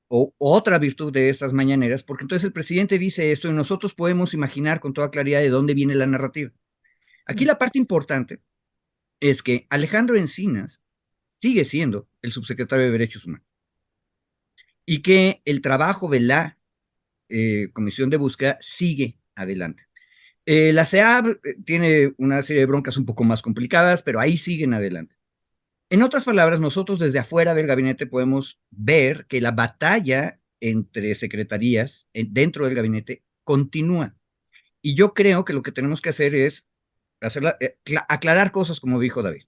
o otra virtud de estas mañaneras, porque entonces el presidente dice esto y nosotros podemos imaginar con toda claridad de dónde viene la narrativa. Aquí la parte importante es que Alejandro Encinas sigue siendo el subsecretario de Derechos Humanos y que el trabajo de la Comisión de Búsqueda sigue adelante. La CEAB tiene una serie de broncas un poco más complicadas, pero ahí siguen adelante. En otras palabras, nosotros desde afuera del gabinete podemos ver que la batalla entre secretarías dentro del gabinete continúa. Y yo creo que lo que tenemos que hacer es aclarar cosas, como dijo David.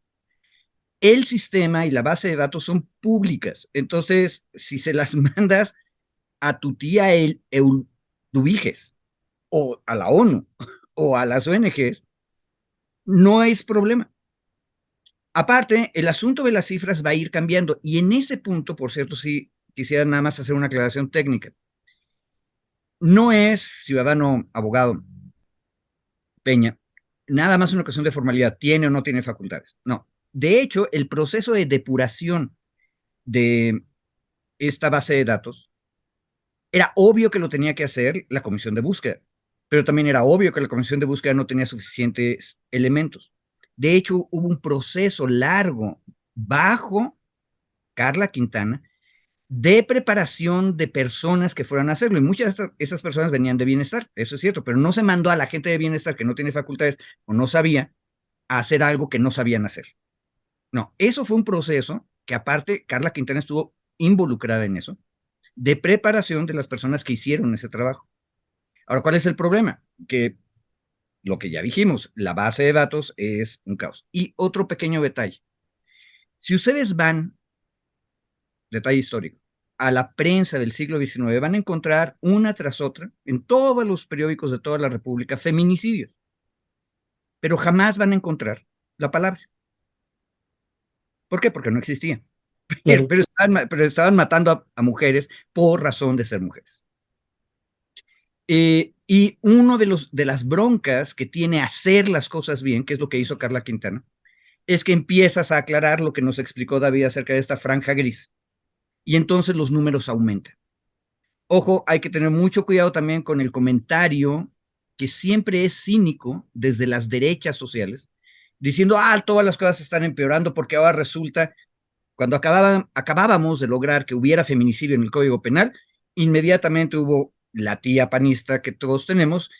El sistema y la base de datos son públicas. Entonces, si se las mandas a tu tía Eudubiges, o a la ONU, o a las ONGs, no es problema. Aparte, el asunto de las cifras va a ir cambiando. Y en ese punto, por cierto, sí quisiera nada más hacer una aclaración técnica. No es, ciudadano abogado Peña, nada más una cuestión de formalidad, tiene o no tiene facultades. No. De hecho, el proceso de depuración de esta base de datos era obvio que lo tenía que hacer la comisión de búsqueda, pero también era obvio que la comisión de búsqueda no tenía suficientes elementos. De hecho, hubo un proceso largo bajo Carla Quintana de preparación de personas que fueran a hacerlo, y muchas de esas personas venían de bienestar, eso es cierto, pero no se mandó a la gente de bienestar que no tiene facultades o no sabía a hacer algo que no sabían hacer. No, eso fue un proceso que aparte Carla Quintana estuvo involucrada en eso, de preparación de las personas que hicieron ese trabajo. Ahora, ¿cuál es el problema? Que lo que ya dijimos, la base de datos es un caos. Y otro pequeño detalle. Si ustedes van, detalle histórico, a la prensa del siglo XIX, van a encontrar una tras otra, en todos los periódicos de toda la República, feminicidios. Pero jamás van a encontrar la palabra. ¿Por qué? Porque no existía. Claro. Pero estaban matando a mujeres por razón de ser mujeres. Y uno de las broncas que tiene hacer las cosas bien, que es lo que hizo Carla Quintana, es que empiezas a aclarar lo que nos explicó David acerca de esta franja gris. Y entonces los números aumentan. Ojo, hay que tener mucho cuidado también con el comentario que siempre es cínico desde las derechas sociales, diciendo, todas las cosas están empeorando porque ahora resulta, cuando acabábamos de lograr que hubiera feminicidio en el Código Penal, inmediatamente hubo la tía panista que todos tenemos,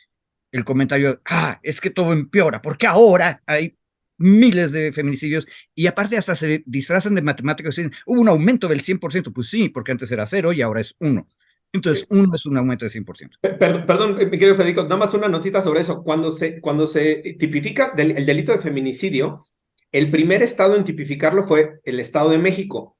el comentario, es que todo empeora, porque ahora hay miles de feminicidios, y aparte hasta se disfrazan de matemáticos y dicen, hubo un aumento del 100%, pues sí, porque antes era 0 y ahora es 1. Entonces, 1 es un aumento de 100%. Perdón, mi querido Federico, nada más una notita sobre eso. Cuando se tipifica el delito de feminicidio, el primer estado en tipificarlo fue el Estado de México.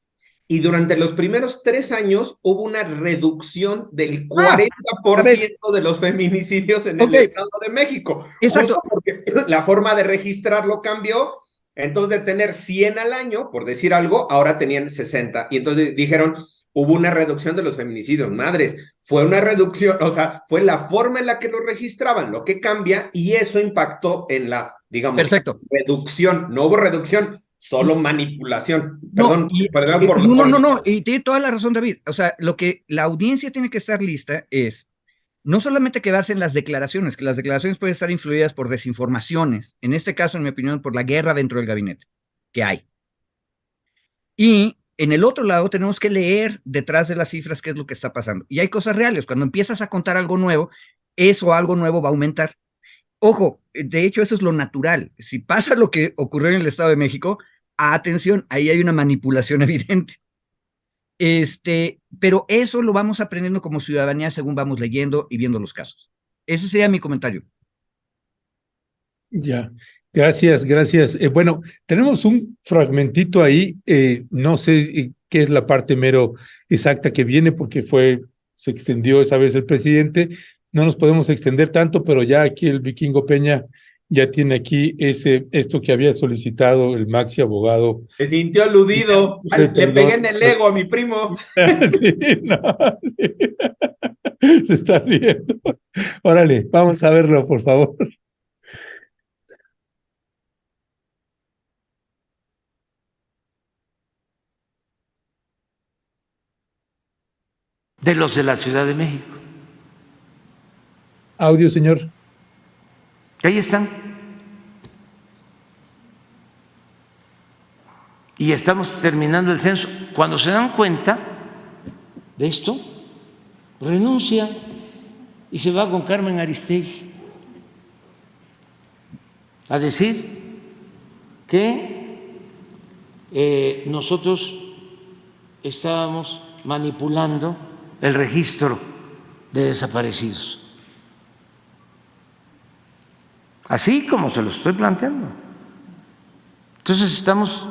Y durante los primeros 3 años hubo una reducción del 40% de los feminicidios en el Estado de México. Exacto. Justo porque la forma de registrarlo cambió. Entonces, de tener 100 al año, por decir algo, ahora tenían 60. Y entonces dijeron, hubo una reducción de los feminicidios. Madres, fue una reducción, o sea, fue la forma en la que lo registraban, lo que cambia, y eso impactó en la, digamos, reducción. No hubo reducción, solo manipulación. Perdón, perdón por... No, y tiene toda la razón, David. O sea, lo que la audiencia tiene que estar lista es no solamente quedarse en las declaraciones, que las declaraciones pueden estar influidas por desinformaciones, en este caso, en mi opinión, por la guerra dentro del gabinete, que hay. Y en el otro lado tenemos que leer detrás de las cifras qué es lo que está pasando. Y hay cosas reales. Cuando empiezas a contar algo nuevo, eso algo nuevo va a aumentar. Ojo, de hecho eso es lo natural. Si pasa lo que ocurrió en el Estado de México, atención, ahí hay una manipulación evidente. Pero eso lo vamos aprendiendo como ciudadanía según vamos leyendo y viendo los casos. Ese sería mi comentario. Ya, gracias. Bueno, tenemos un fragmentito ahí, no sé qué es la parte mero exacta que viene porque se extendió esa vez el presidente, no nos podemos extender tanto, pero ya aquí el Vikingo Peña ya tiene aquí esto que había solicitado el maxi abogado. Se sintió aludido, le pegué en el ego a mi primo. Sí, no, sí. Se está riendo. Órale, vamos a verlo, por favor. De los de la Ciudad de México. Audio, señor. Ahí están. Y estamos terminando el censo. Cuando se dan cuenta de esto, renuncia y se va con Carmen Aristegui a decir que nosotros estábamos manipulando el registro de desaparecidos. así como se lo estoy planteando. Entonces estamos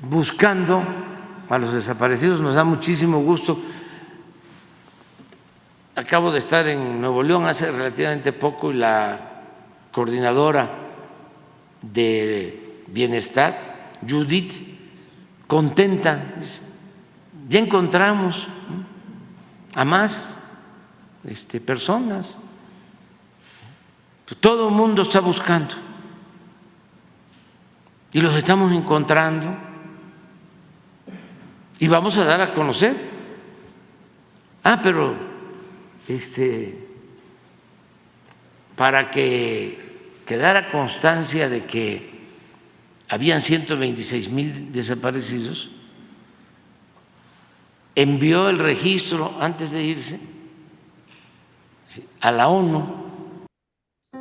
buscando a los desaparecidos, nos da muchísimo gusto. Acabo de estar en Nuevo León hace relativamente poco y la coordinadora de bienestar, Judith, contenta, dice, ya encontramos a más personas. Todo el mundo está buscando y los estamos encontrando y vamos a dar a conocer. Pero para que quedara constancia de que habían 126,000 desaparecidos, envió el registro antes de irse a la ONU.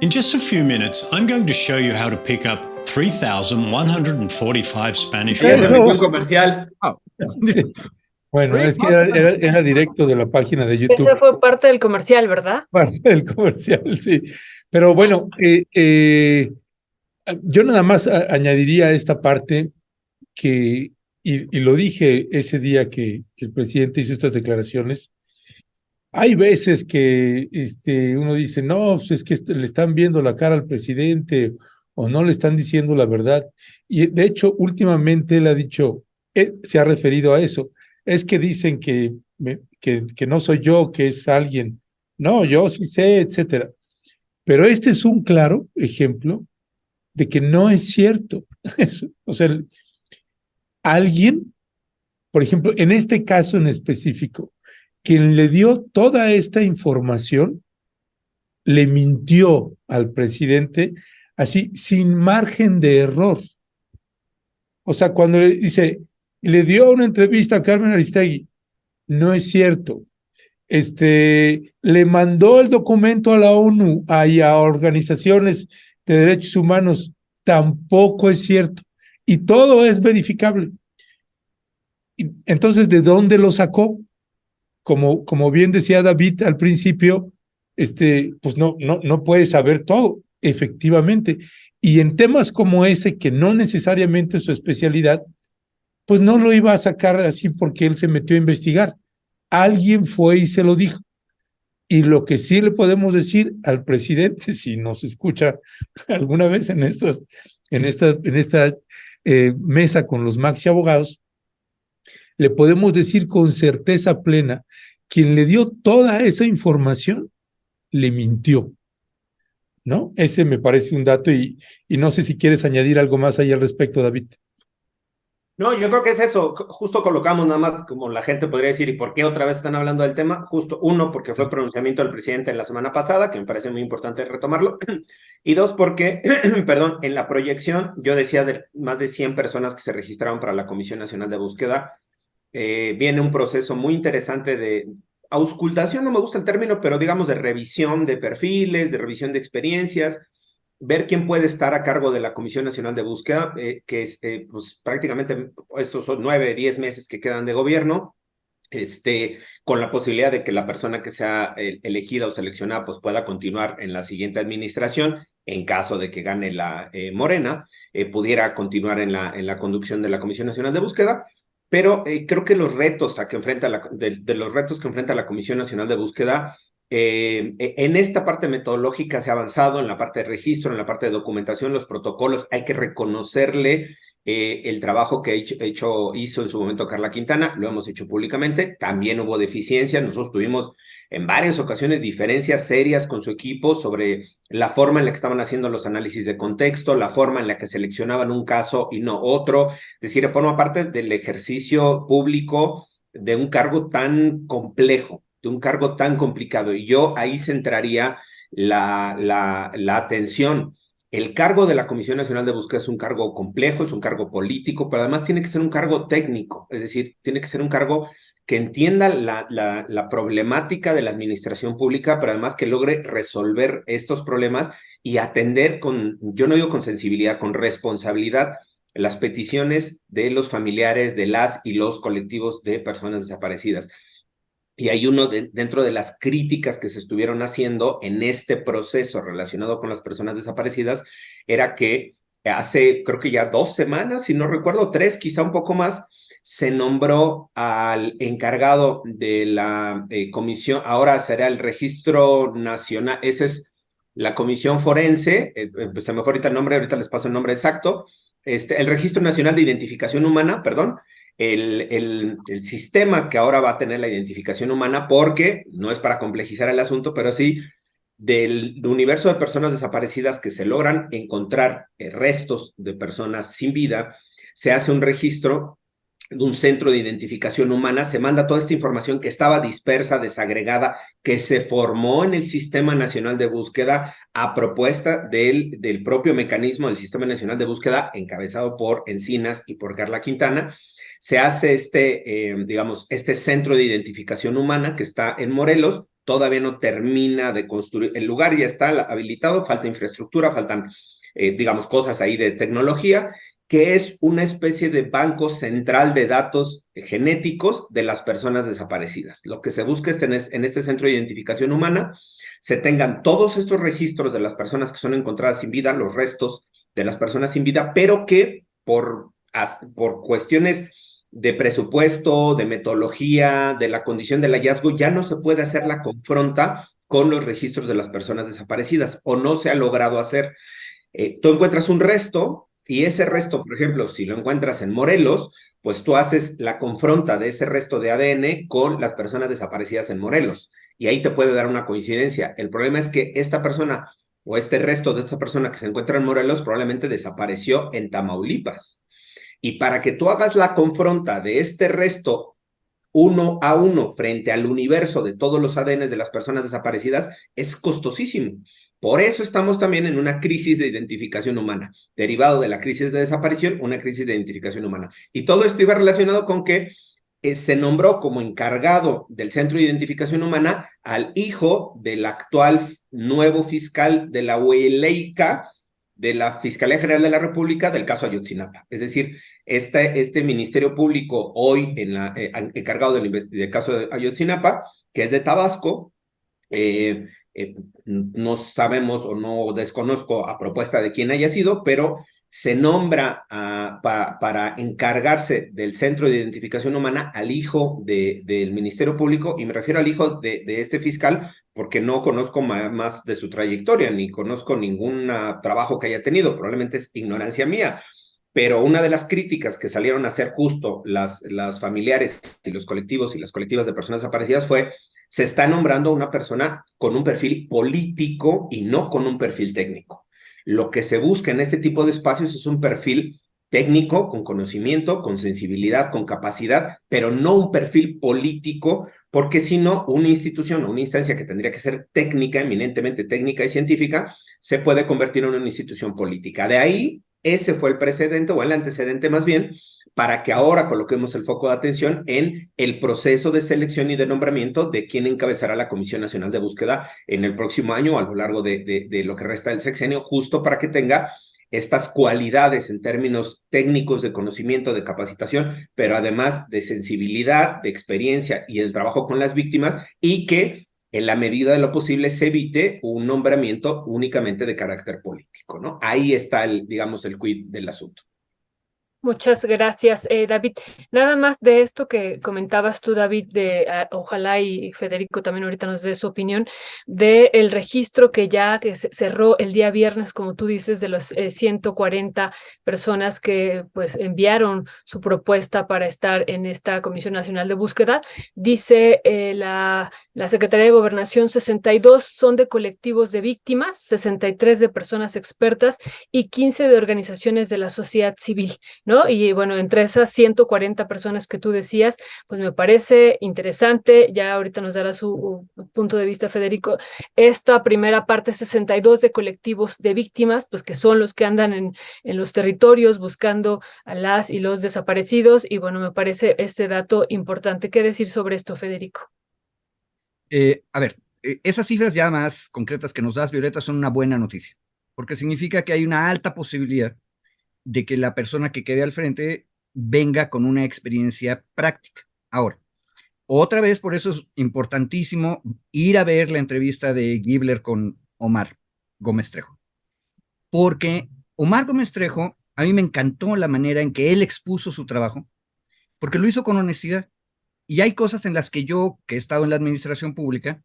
In just a few minutes, I'm going to show you how to pick up 3,145 Spanish words. Comercial. Sí. Bueno, es que era directo de la página de YouTube. Ese fue parte del comercial, ¿verdad? Parte del comercial, sí. Pero bueno, yo nada más añadiría esta parte que, y lo dije ese día que el presidente hizo estas declaraciones, hay veces que uno dice, no, pues es que le están viendo la cara al presidente o no le están diciendo la verdad. Y de hecho, últimamente él ha dicho, se ha referido a eso, es que dicen que no soy yo, que es alguien. No, yo sí sé, etcétera. Pero este es un claro ejemplo de que no es cierto. O sea, alguien, por ejemplo, en este caso en específico, quien le dio toda esta información, le mintió al presidente así, sin margen de error. O sea, cuando le dice, le dio una entrevista a Carmen Aristegui, no es cierto. Le mandó el documento a la ONU y a organizaciones de derechos humanos, tampoco es cierto. Y todo es verificable. Entonces, ¿de dónde lo sacó? Como bien decía David al principio, pues no puede saber todo, efectivamente. Y en temas como ese, que no necesariamente es su especialidad, pues no lo iba a sacar así porque él se metió a investigar. Alguien fue y se lo dijo. Y lo que sí le podemos decir al presidente, si nos escucha alguna vez en esta mesa con los maxi abogados, le podemos decir con certeza plena, quien le dio toda esa información, le mintió, ¿no? Ese me parece un dato y no sé si quieres añadir algo más ahí al respecto, David. No, yo creo que es eso, justo colocamos nada más como la gente podría decir, ¿y por qué otra vez están hablando del tema? Justo, uno, porque fue pronunciamiento del presidente la semana pasada, que me parece muy importante retomarlo, y dos, porque, perdón, en la proyección yo decía de más de 100 personas que se registraron para la Comisión Nacional de Búsqueda, viene un proceso muy interesante de auscultación, no me gusta el término, pero digamos de revisión de perfiles, de revisión de experiencias, ver quién puede estar a cargo de la Comisión Nacional de Búsqueda, que es pues prácticamente estos son 9, 10 meses que quedan de gobierno, con la posibilidad de que la persona que sea elegida o seleccionada pues pueda continuar en la siguiente administración, en caso de que gane la Morena, pudiera continuar en la conducción de la Comisión Nacional de Búsqueda. Pero creo que los retos que enfrenta de los retos que enfrenta la Comisión Nacional de Búsqueda, en esta parte metodológica se ha avanzado, en la parte de registro, en la parte de documentación, los protocolos, hay que reconocerle el trabajo que hizo en su momento Carla Quintana, lo hemos hecho públicamente, también hubo deficiencias, nosotros tuvimos en varias ocasiones diferencias serias con su equipo sobre la forma en la que estaban haciendo los análisis de contexto, la forma en la que seleccionaban un caso y no otro, es decir, forma parte del ejercicio público de un cargo tan complejo, de un cargo tan complicado, y yo ahí centraría la atención. El cargo de la Comisión Nacional de Búsqueda es un cargo complejo, es un cargo político, pero además tiene que ser un cargo técnico, es decir, tiene que ser un cargo que entienda la problemática de la administración pública, pero además que logre resolver estos problemas y atender yo no digo con sensibilidad, con responsabilidad, las peticiones de los familiares de las y los colectivos de personas desaparecidas. y hay uno dentro de las críticas que se estuvieron haciendo en este proceso relacionado con las personas desaparecidas, era que hace, creo que ya 2 semanas, si no recuerdo, 3, quizá un poco más, se nombró al encargado de la comisión, ahora será el Registro Nacional, esa es la comisión forense, pues se me fue ahorita el nombre, ahorita les paso el nombre exacto, el Registro Nacional de Identificación Humana, perdón, el sistema que ahora va a tener la identificación humana, porque no es para complejizar el asunto, pero sí del universo de personas desaparecidas que se logran encontrar restos de personas sin vida, se hace un registro de un centro de identificación humana, se manda toda esta información que estaba dispersa, desagregada, que se formó en el Sistema Nacional de Búsqueda a propuesta del propio mecanismo del Sistema Nacional de Búsqueda, encabezado por Encinas y por Carla Quintana. Se hace este centro de identificación humana que está en Morelos, todavía no termina de construir, el lugar ya está habilitado, falta infraestructura, faltan, cosas ahí de tecnología, que es una especie de banco central de datos genéticos de las personas desaparecidas. Lo que se busca es en este centro de identificación humana se tengan todos estos registros de las personas que son encontradas sin vida, los restos de las personas sin vida, pero que por cuestiones de presupuesto, de metodología, de la condición del hallazgo, ya no se puede hacer la confronta con los registros de las personas desaparecidas, o no se ha logrado hacer. Tú encuentras un resto, y ese resto, por ejemplo, si lo encuentras en Morelos, pues tú haces la confronta de ese resto de ADN con las personas desaparecidas en Morelos, y ahí te puede dar una coincidencia. El problema es que esta persona o este resto de esta persona que se encuentra en Morelos probablemente desapareció en Tamaulipas. Y para que tú hagas la confronta de este resto 1 a 1 frente al universo de todos los ADN de las personas desaparecidas, es costosísimo. Por eso estamos también en una crisis de identificación humana, derivado de la crisis de desaparición, una crisis de identificación humana. Y todo esto iba relacionado con que se nombró como encargado del Centro de Identificación Humana al hijo del actual nuevo fiscal de la UELEICA, de la Fiscalía General de la República, del caso Ayotzinapa. Es decir, este Ministerio Público hoy encargado del caso de Ayotzinapa, que es de Tabasco, no sabemos o no desconozco a propuesta de quién haya sido, pero se nombra para encargarse del Centro de Identificación Humana al hijo del Ministerio Público, y me refiero al hijo de este fiscal porque no conozco más de su trayectoria, ni conozco ningún trabajo que haya tenido, probablemente es ignorancia mía. Pero una de las críticas que salieron a hacer justo las familiares y los colectivos y las colectivas de personas desaparecidas fue: se está nombrando a una persona con un perfil político y no con un perfil técnico. Lo que se busca en este tipo de espacios es un perfil técnico, con conocimiento, con sensibilidad, con capacidad, pero no un perfil político, porque si no, una institución o una instancia que tendría que ser técnica, eminentemente técnica y científica, se puede convertir en una institución política. De ahí, ese fue el precedente, o el antecedente más bien, para que ahora coloquemos el foco de atención en el proceso de selección y de nombramiento de quién encabezará la Comisión Nacional de Búsqueda en el próximo año, a lo largo de lo que resta del sexenio, justo para que tenga estas cualidades en términos técnicos de conocimiento, de capacitación, pero además de sensibilidad, de experiencia y el trabajo con las víctimas, y que en la medida de lo posible se evite un nombramiento únicamente de carácter político, ¿no? Ahí está el quid del asunto. Muchas gracias, David. Nada más de esto que comentabas tú, David, ojalá y Federico también ahorita nos dé su opinión, del registro que se cerró el día viernes, como tú dices, de los 140 personas que pues enviaron su propuesta para estar en esta Comisión Nacional de Búsqueda. Dice la Secretaría de Gobernación: 62 son de colectivos de víctimas, 63 de personas expertas y 15 de organizaciones de la sociedad civil, ¿no? Y bueno, entre esas 140 personas que tú decías, pues me parece interesante, ya ahorita nos dará su punto de vista Federico, esta primera parte, 62 de colectivos de víctimas, pues que son los que andan en los territorios buscando a las y los desaparecidos, y bueno, me parece este dato importante. ¿Qué decir sobre esto, Federico? Esas cifras ya más concretas que nos das, Violeta, son una buena noticia, porque significa que hay una alta posibilidad de que la persona que quede al frente venga con una experiencia práctica. Ahora, otra vez, por eso es importantísimo ir a ver la entrevista de Gibler con Omar Gómez Trejo. Porque Omar Gómez Trejo, a mí me encantó la manera en que él expuso su trabajo, porque lo hizo con honestidad. Y hay cosas en las que yo, que he estado en la administración pública,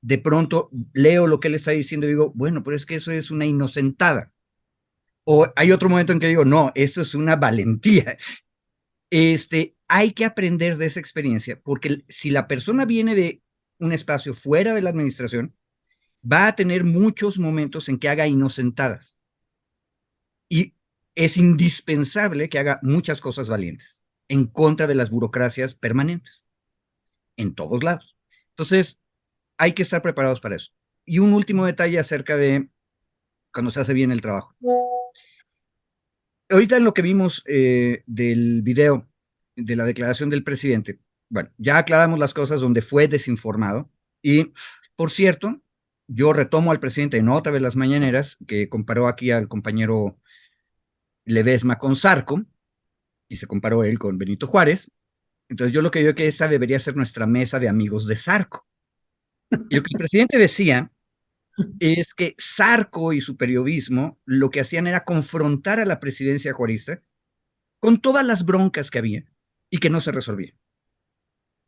de pronto leo lo que él está diciendo y digo, bueno, pero es que eso es una inocentada. O hay otro momento en que digo, no, eso es una valentía. Hay que aprender de esa experiencia, porque si la persona viene de un espacio fuera de la administración, va a tener muchos momentos en que haga inocentadas. Y es indispensable que haga muchas cosas valientes en contra de las burocracias permanentes, en todos lados. Entonces, hay que estar preparados para eso. Y un último detalle acerca de cuando se hace bien el trabajo. Ahorita en lo que vimos del video de la declaración del presidente, bueno, ya aclaramos las cosas donde fue desinformado. Y, por cierto, yo retomo al presidente en otra vez las mañaneras, que comparó aquí al compañero Ledesma con Zarco, y se comparó él con Benito Juárez. Entonces yo lo que digo es que esa debería ser nuestra mesa de amigos de Zarco. Y lo que el presidente decía es que Zarco y su periodismo lo que hacían era confrontar a la presidencia juarista con todas las broncas que había y que no se resolvían.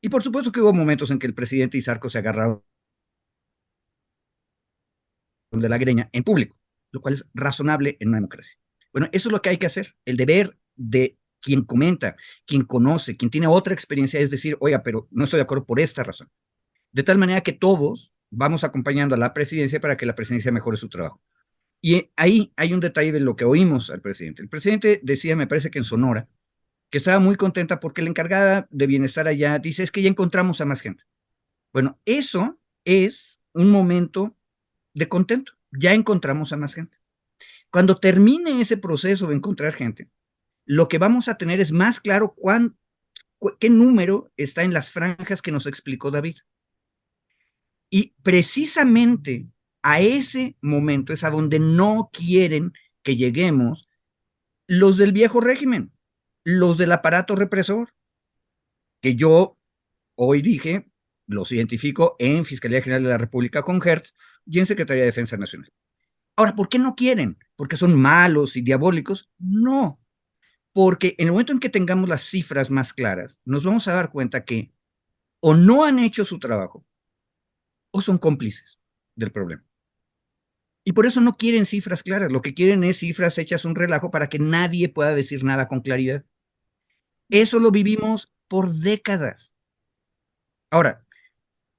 Y por supuesto que hubo momentos en que el presidente y Zarco se agarraron de la greña en público, lo cual es razonable en una democracia. Bueno, eso es lo que hay que hacer. El deber de quien comenta, quien conoce, quien tiene otra experiencia es decir, oiga, pero no estoy de acuerdo por esta razón. De tal manera que todos vamos acompañando a la presidencia para que la presidencia mejore su trabajo. Y ahí hay un detalle de lo que oímos al presidente. El presidente decía, me parece que en Sonora, que estaba muy contenta porque la encargada de bienestar allá dice, es que ya encontramos a más gente. Bueno, eso es un momento de contento. Ya encontramos a más gente. Cuando termine ese proceso de encontrar gente, lo que vamos a tener es más claro qué número está en las franjas que nos explicó David. Y precisamente a ese momento es a donde no quieren que lleguemos los del viejo régimen, los del aparato represor, que yo hoy dije, los identifico en Fiscalía General de la República con Hertz y en Secretaría de Defensa Nacional. Ahora, ¿por qué no quieren? ¿Porque son malos y diabólicos? No, porque en el momento en que tengamos las cifras más claras, nos vamos a dar cuenta que o no han hecho su trabajo o son cómplices del problema. Y por eso no quieren cifras claras, lo que quieren es cifras hechas un relajo para que nadie pueda decir nada con claridad. Eso lo vivimos por décadas. Ahora,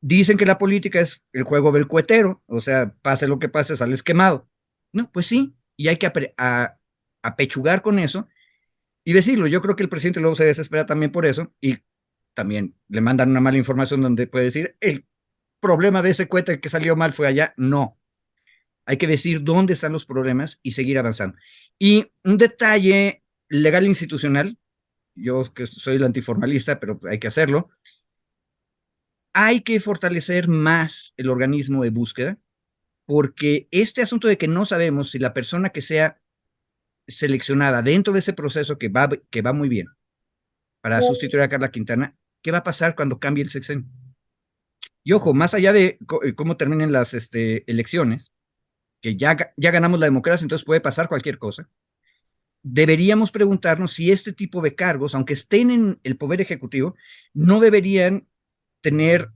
dicen que la política es el juego del cuetero, o sea, pase lo que pase, sales quemado. No, pues sí, y hay que apechugar con eso y decirlo. Yo creo que el presidente luego se desespera también por eso y también le mandan una mala información donde puede decir, el problema de ese cohete que salió mal fue allá. No, hay que decir dónde están los problemas y seguir avanzando. Y un detalle legal institucional, yo que soy el antiformalista, pero hay que hacerlo, hay que fortalecer más el organismo de búsqueda, porque este asunto de que no sabemos si la persona que sea seleccionada dentro de ese proceso que va muy bien para sustituir a Carla Quintana, ¿qué va a pasar cuando cambie el sexenio? Y ojo, más allá de cómo terminen las elecciones, que ya ganamos la democracia, entonces puede pasar cualquier cosa, deberíamos preguntarnos si este tipo de cargos, aunque estén en el Poder Ejecutivo, no deberían tener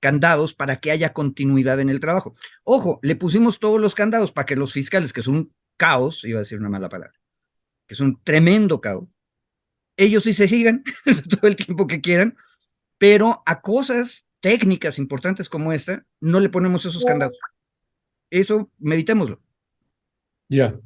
candados para que haya continuidad en el trabajo. Ojo, le pusimos todos los candados para que los fiscales, que son un caos, iba a decir una mala palabra, que es un tremendo caos, ellos sí se sigan todo el tiempo que quieran, pero a cosas técnicas importantes como esta, no le ponemos esos candados. Eso, meditémoslo. Ya,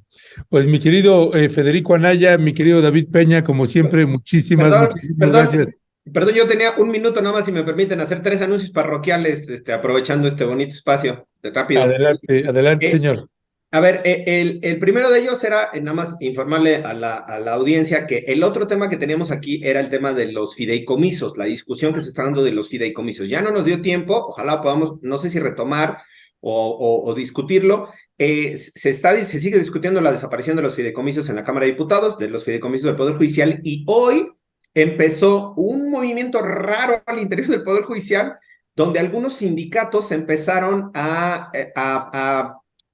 pues mi querido Federico Anaya, mi querido David Peña, como siempre, muchísimas gracias. Perdón, yo tenía un minuto nada más, si me permiten hacer 3 anuncios parroquiales, aprovechando este bonito espacio, rápido. Adelante, señor. A ver, el primero de ellos era nada más informarle a la audiencia que el otro tema que teníamos aquí era el tema de los fideicomisos, la discusión que se está dando de los fideicomisos. Ya no nos dio tiempo, ojalá podamos, no sé si retomar o discutirlo. Se sigue discutiendo la desaparición de los fideicomisos en la Cámara de Diputados, de los fideicomisos del Poder Judicial, y hoy empezó un movimiento raro al interior del Poder Judicial, donde algunos sindicatos empezaron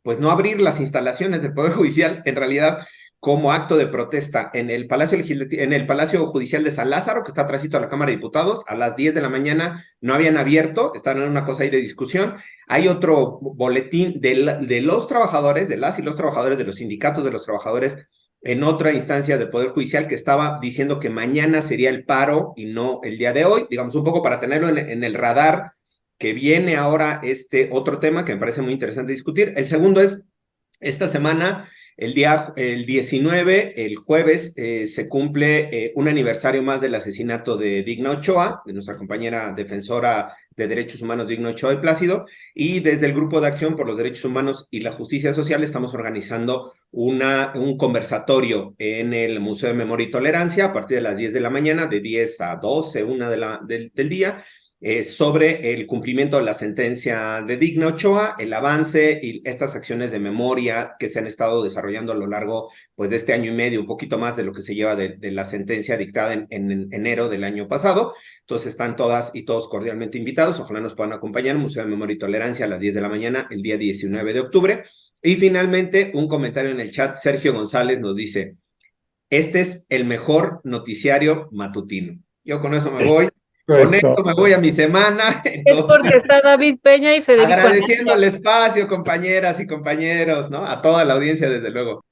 pues no abrir las instalaciones del Poder Judicial, en realidad como acto de protesta en el Palacio Judicial de San Lázaro, que está atrásito a la Cámara de Diputados, a las 10 de la mañana no habían abierto, estaban en una cosa ahí de discusión. Hay otro boletín de los trabajadores, de las y los trabajadores, de los sindicatos de los trabajadores, en otra instancia del Poder Judicial, que estaba diciendo que mañana sería el paro y no el día de hoy, digamos un poco para tenerlo en el radar, que viene ahora este otro tema que me parece muy interesante discutir. El segundo es, esta semana, el 19, el jueves, se cumple un aniversario más del asesinato de Digna Ochoa, de nuestra compañera defensora de Derechos Humanos Digna Ochoa y Plácido, y desde el Grupo de Acción por los Derechos Humanos y la Justicia Social estamos organizando un conversatorio en el Museo de Memoria y Tolerancia a partir de las 10 de la mañana, de 10 a 12, 1 del día, sobre el cumplimiento de la sentencia de Digna Ochoa, el avance y estas acciones de memoria que se han estado desarrollando a lo largo pues, de este año y medio, un poquito más de lo que se lleva de la sentencia dictada en enero del año pasado. Entonces están todas y todos cordialmente invitados. Ojalá nos puedan acompañar en el Museo de Memoria y Tolerancia a las 10 de la mañana, el día 19 de octubre. Y finalmente, un comentario en el chat. Sergio González nos dice, este es el mejor noticiario matutino. Yo con eso me voy. Con eso me voy a mi semana. Entonces, es porque está David Peña y Federico. Agradeciendo el espacio, compañeras y compañeros, ¿no? A toda la audiencia, desde luego.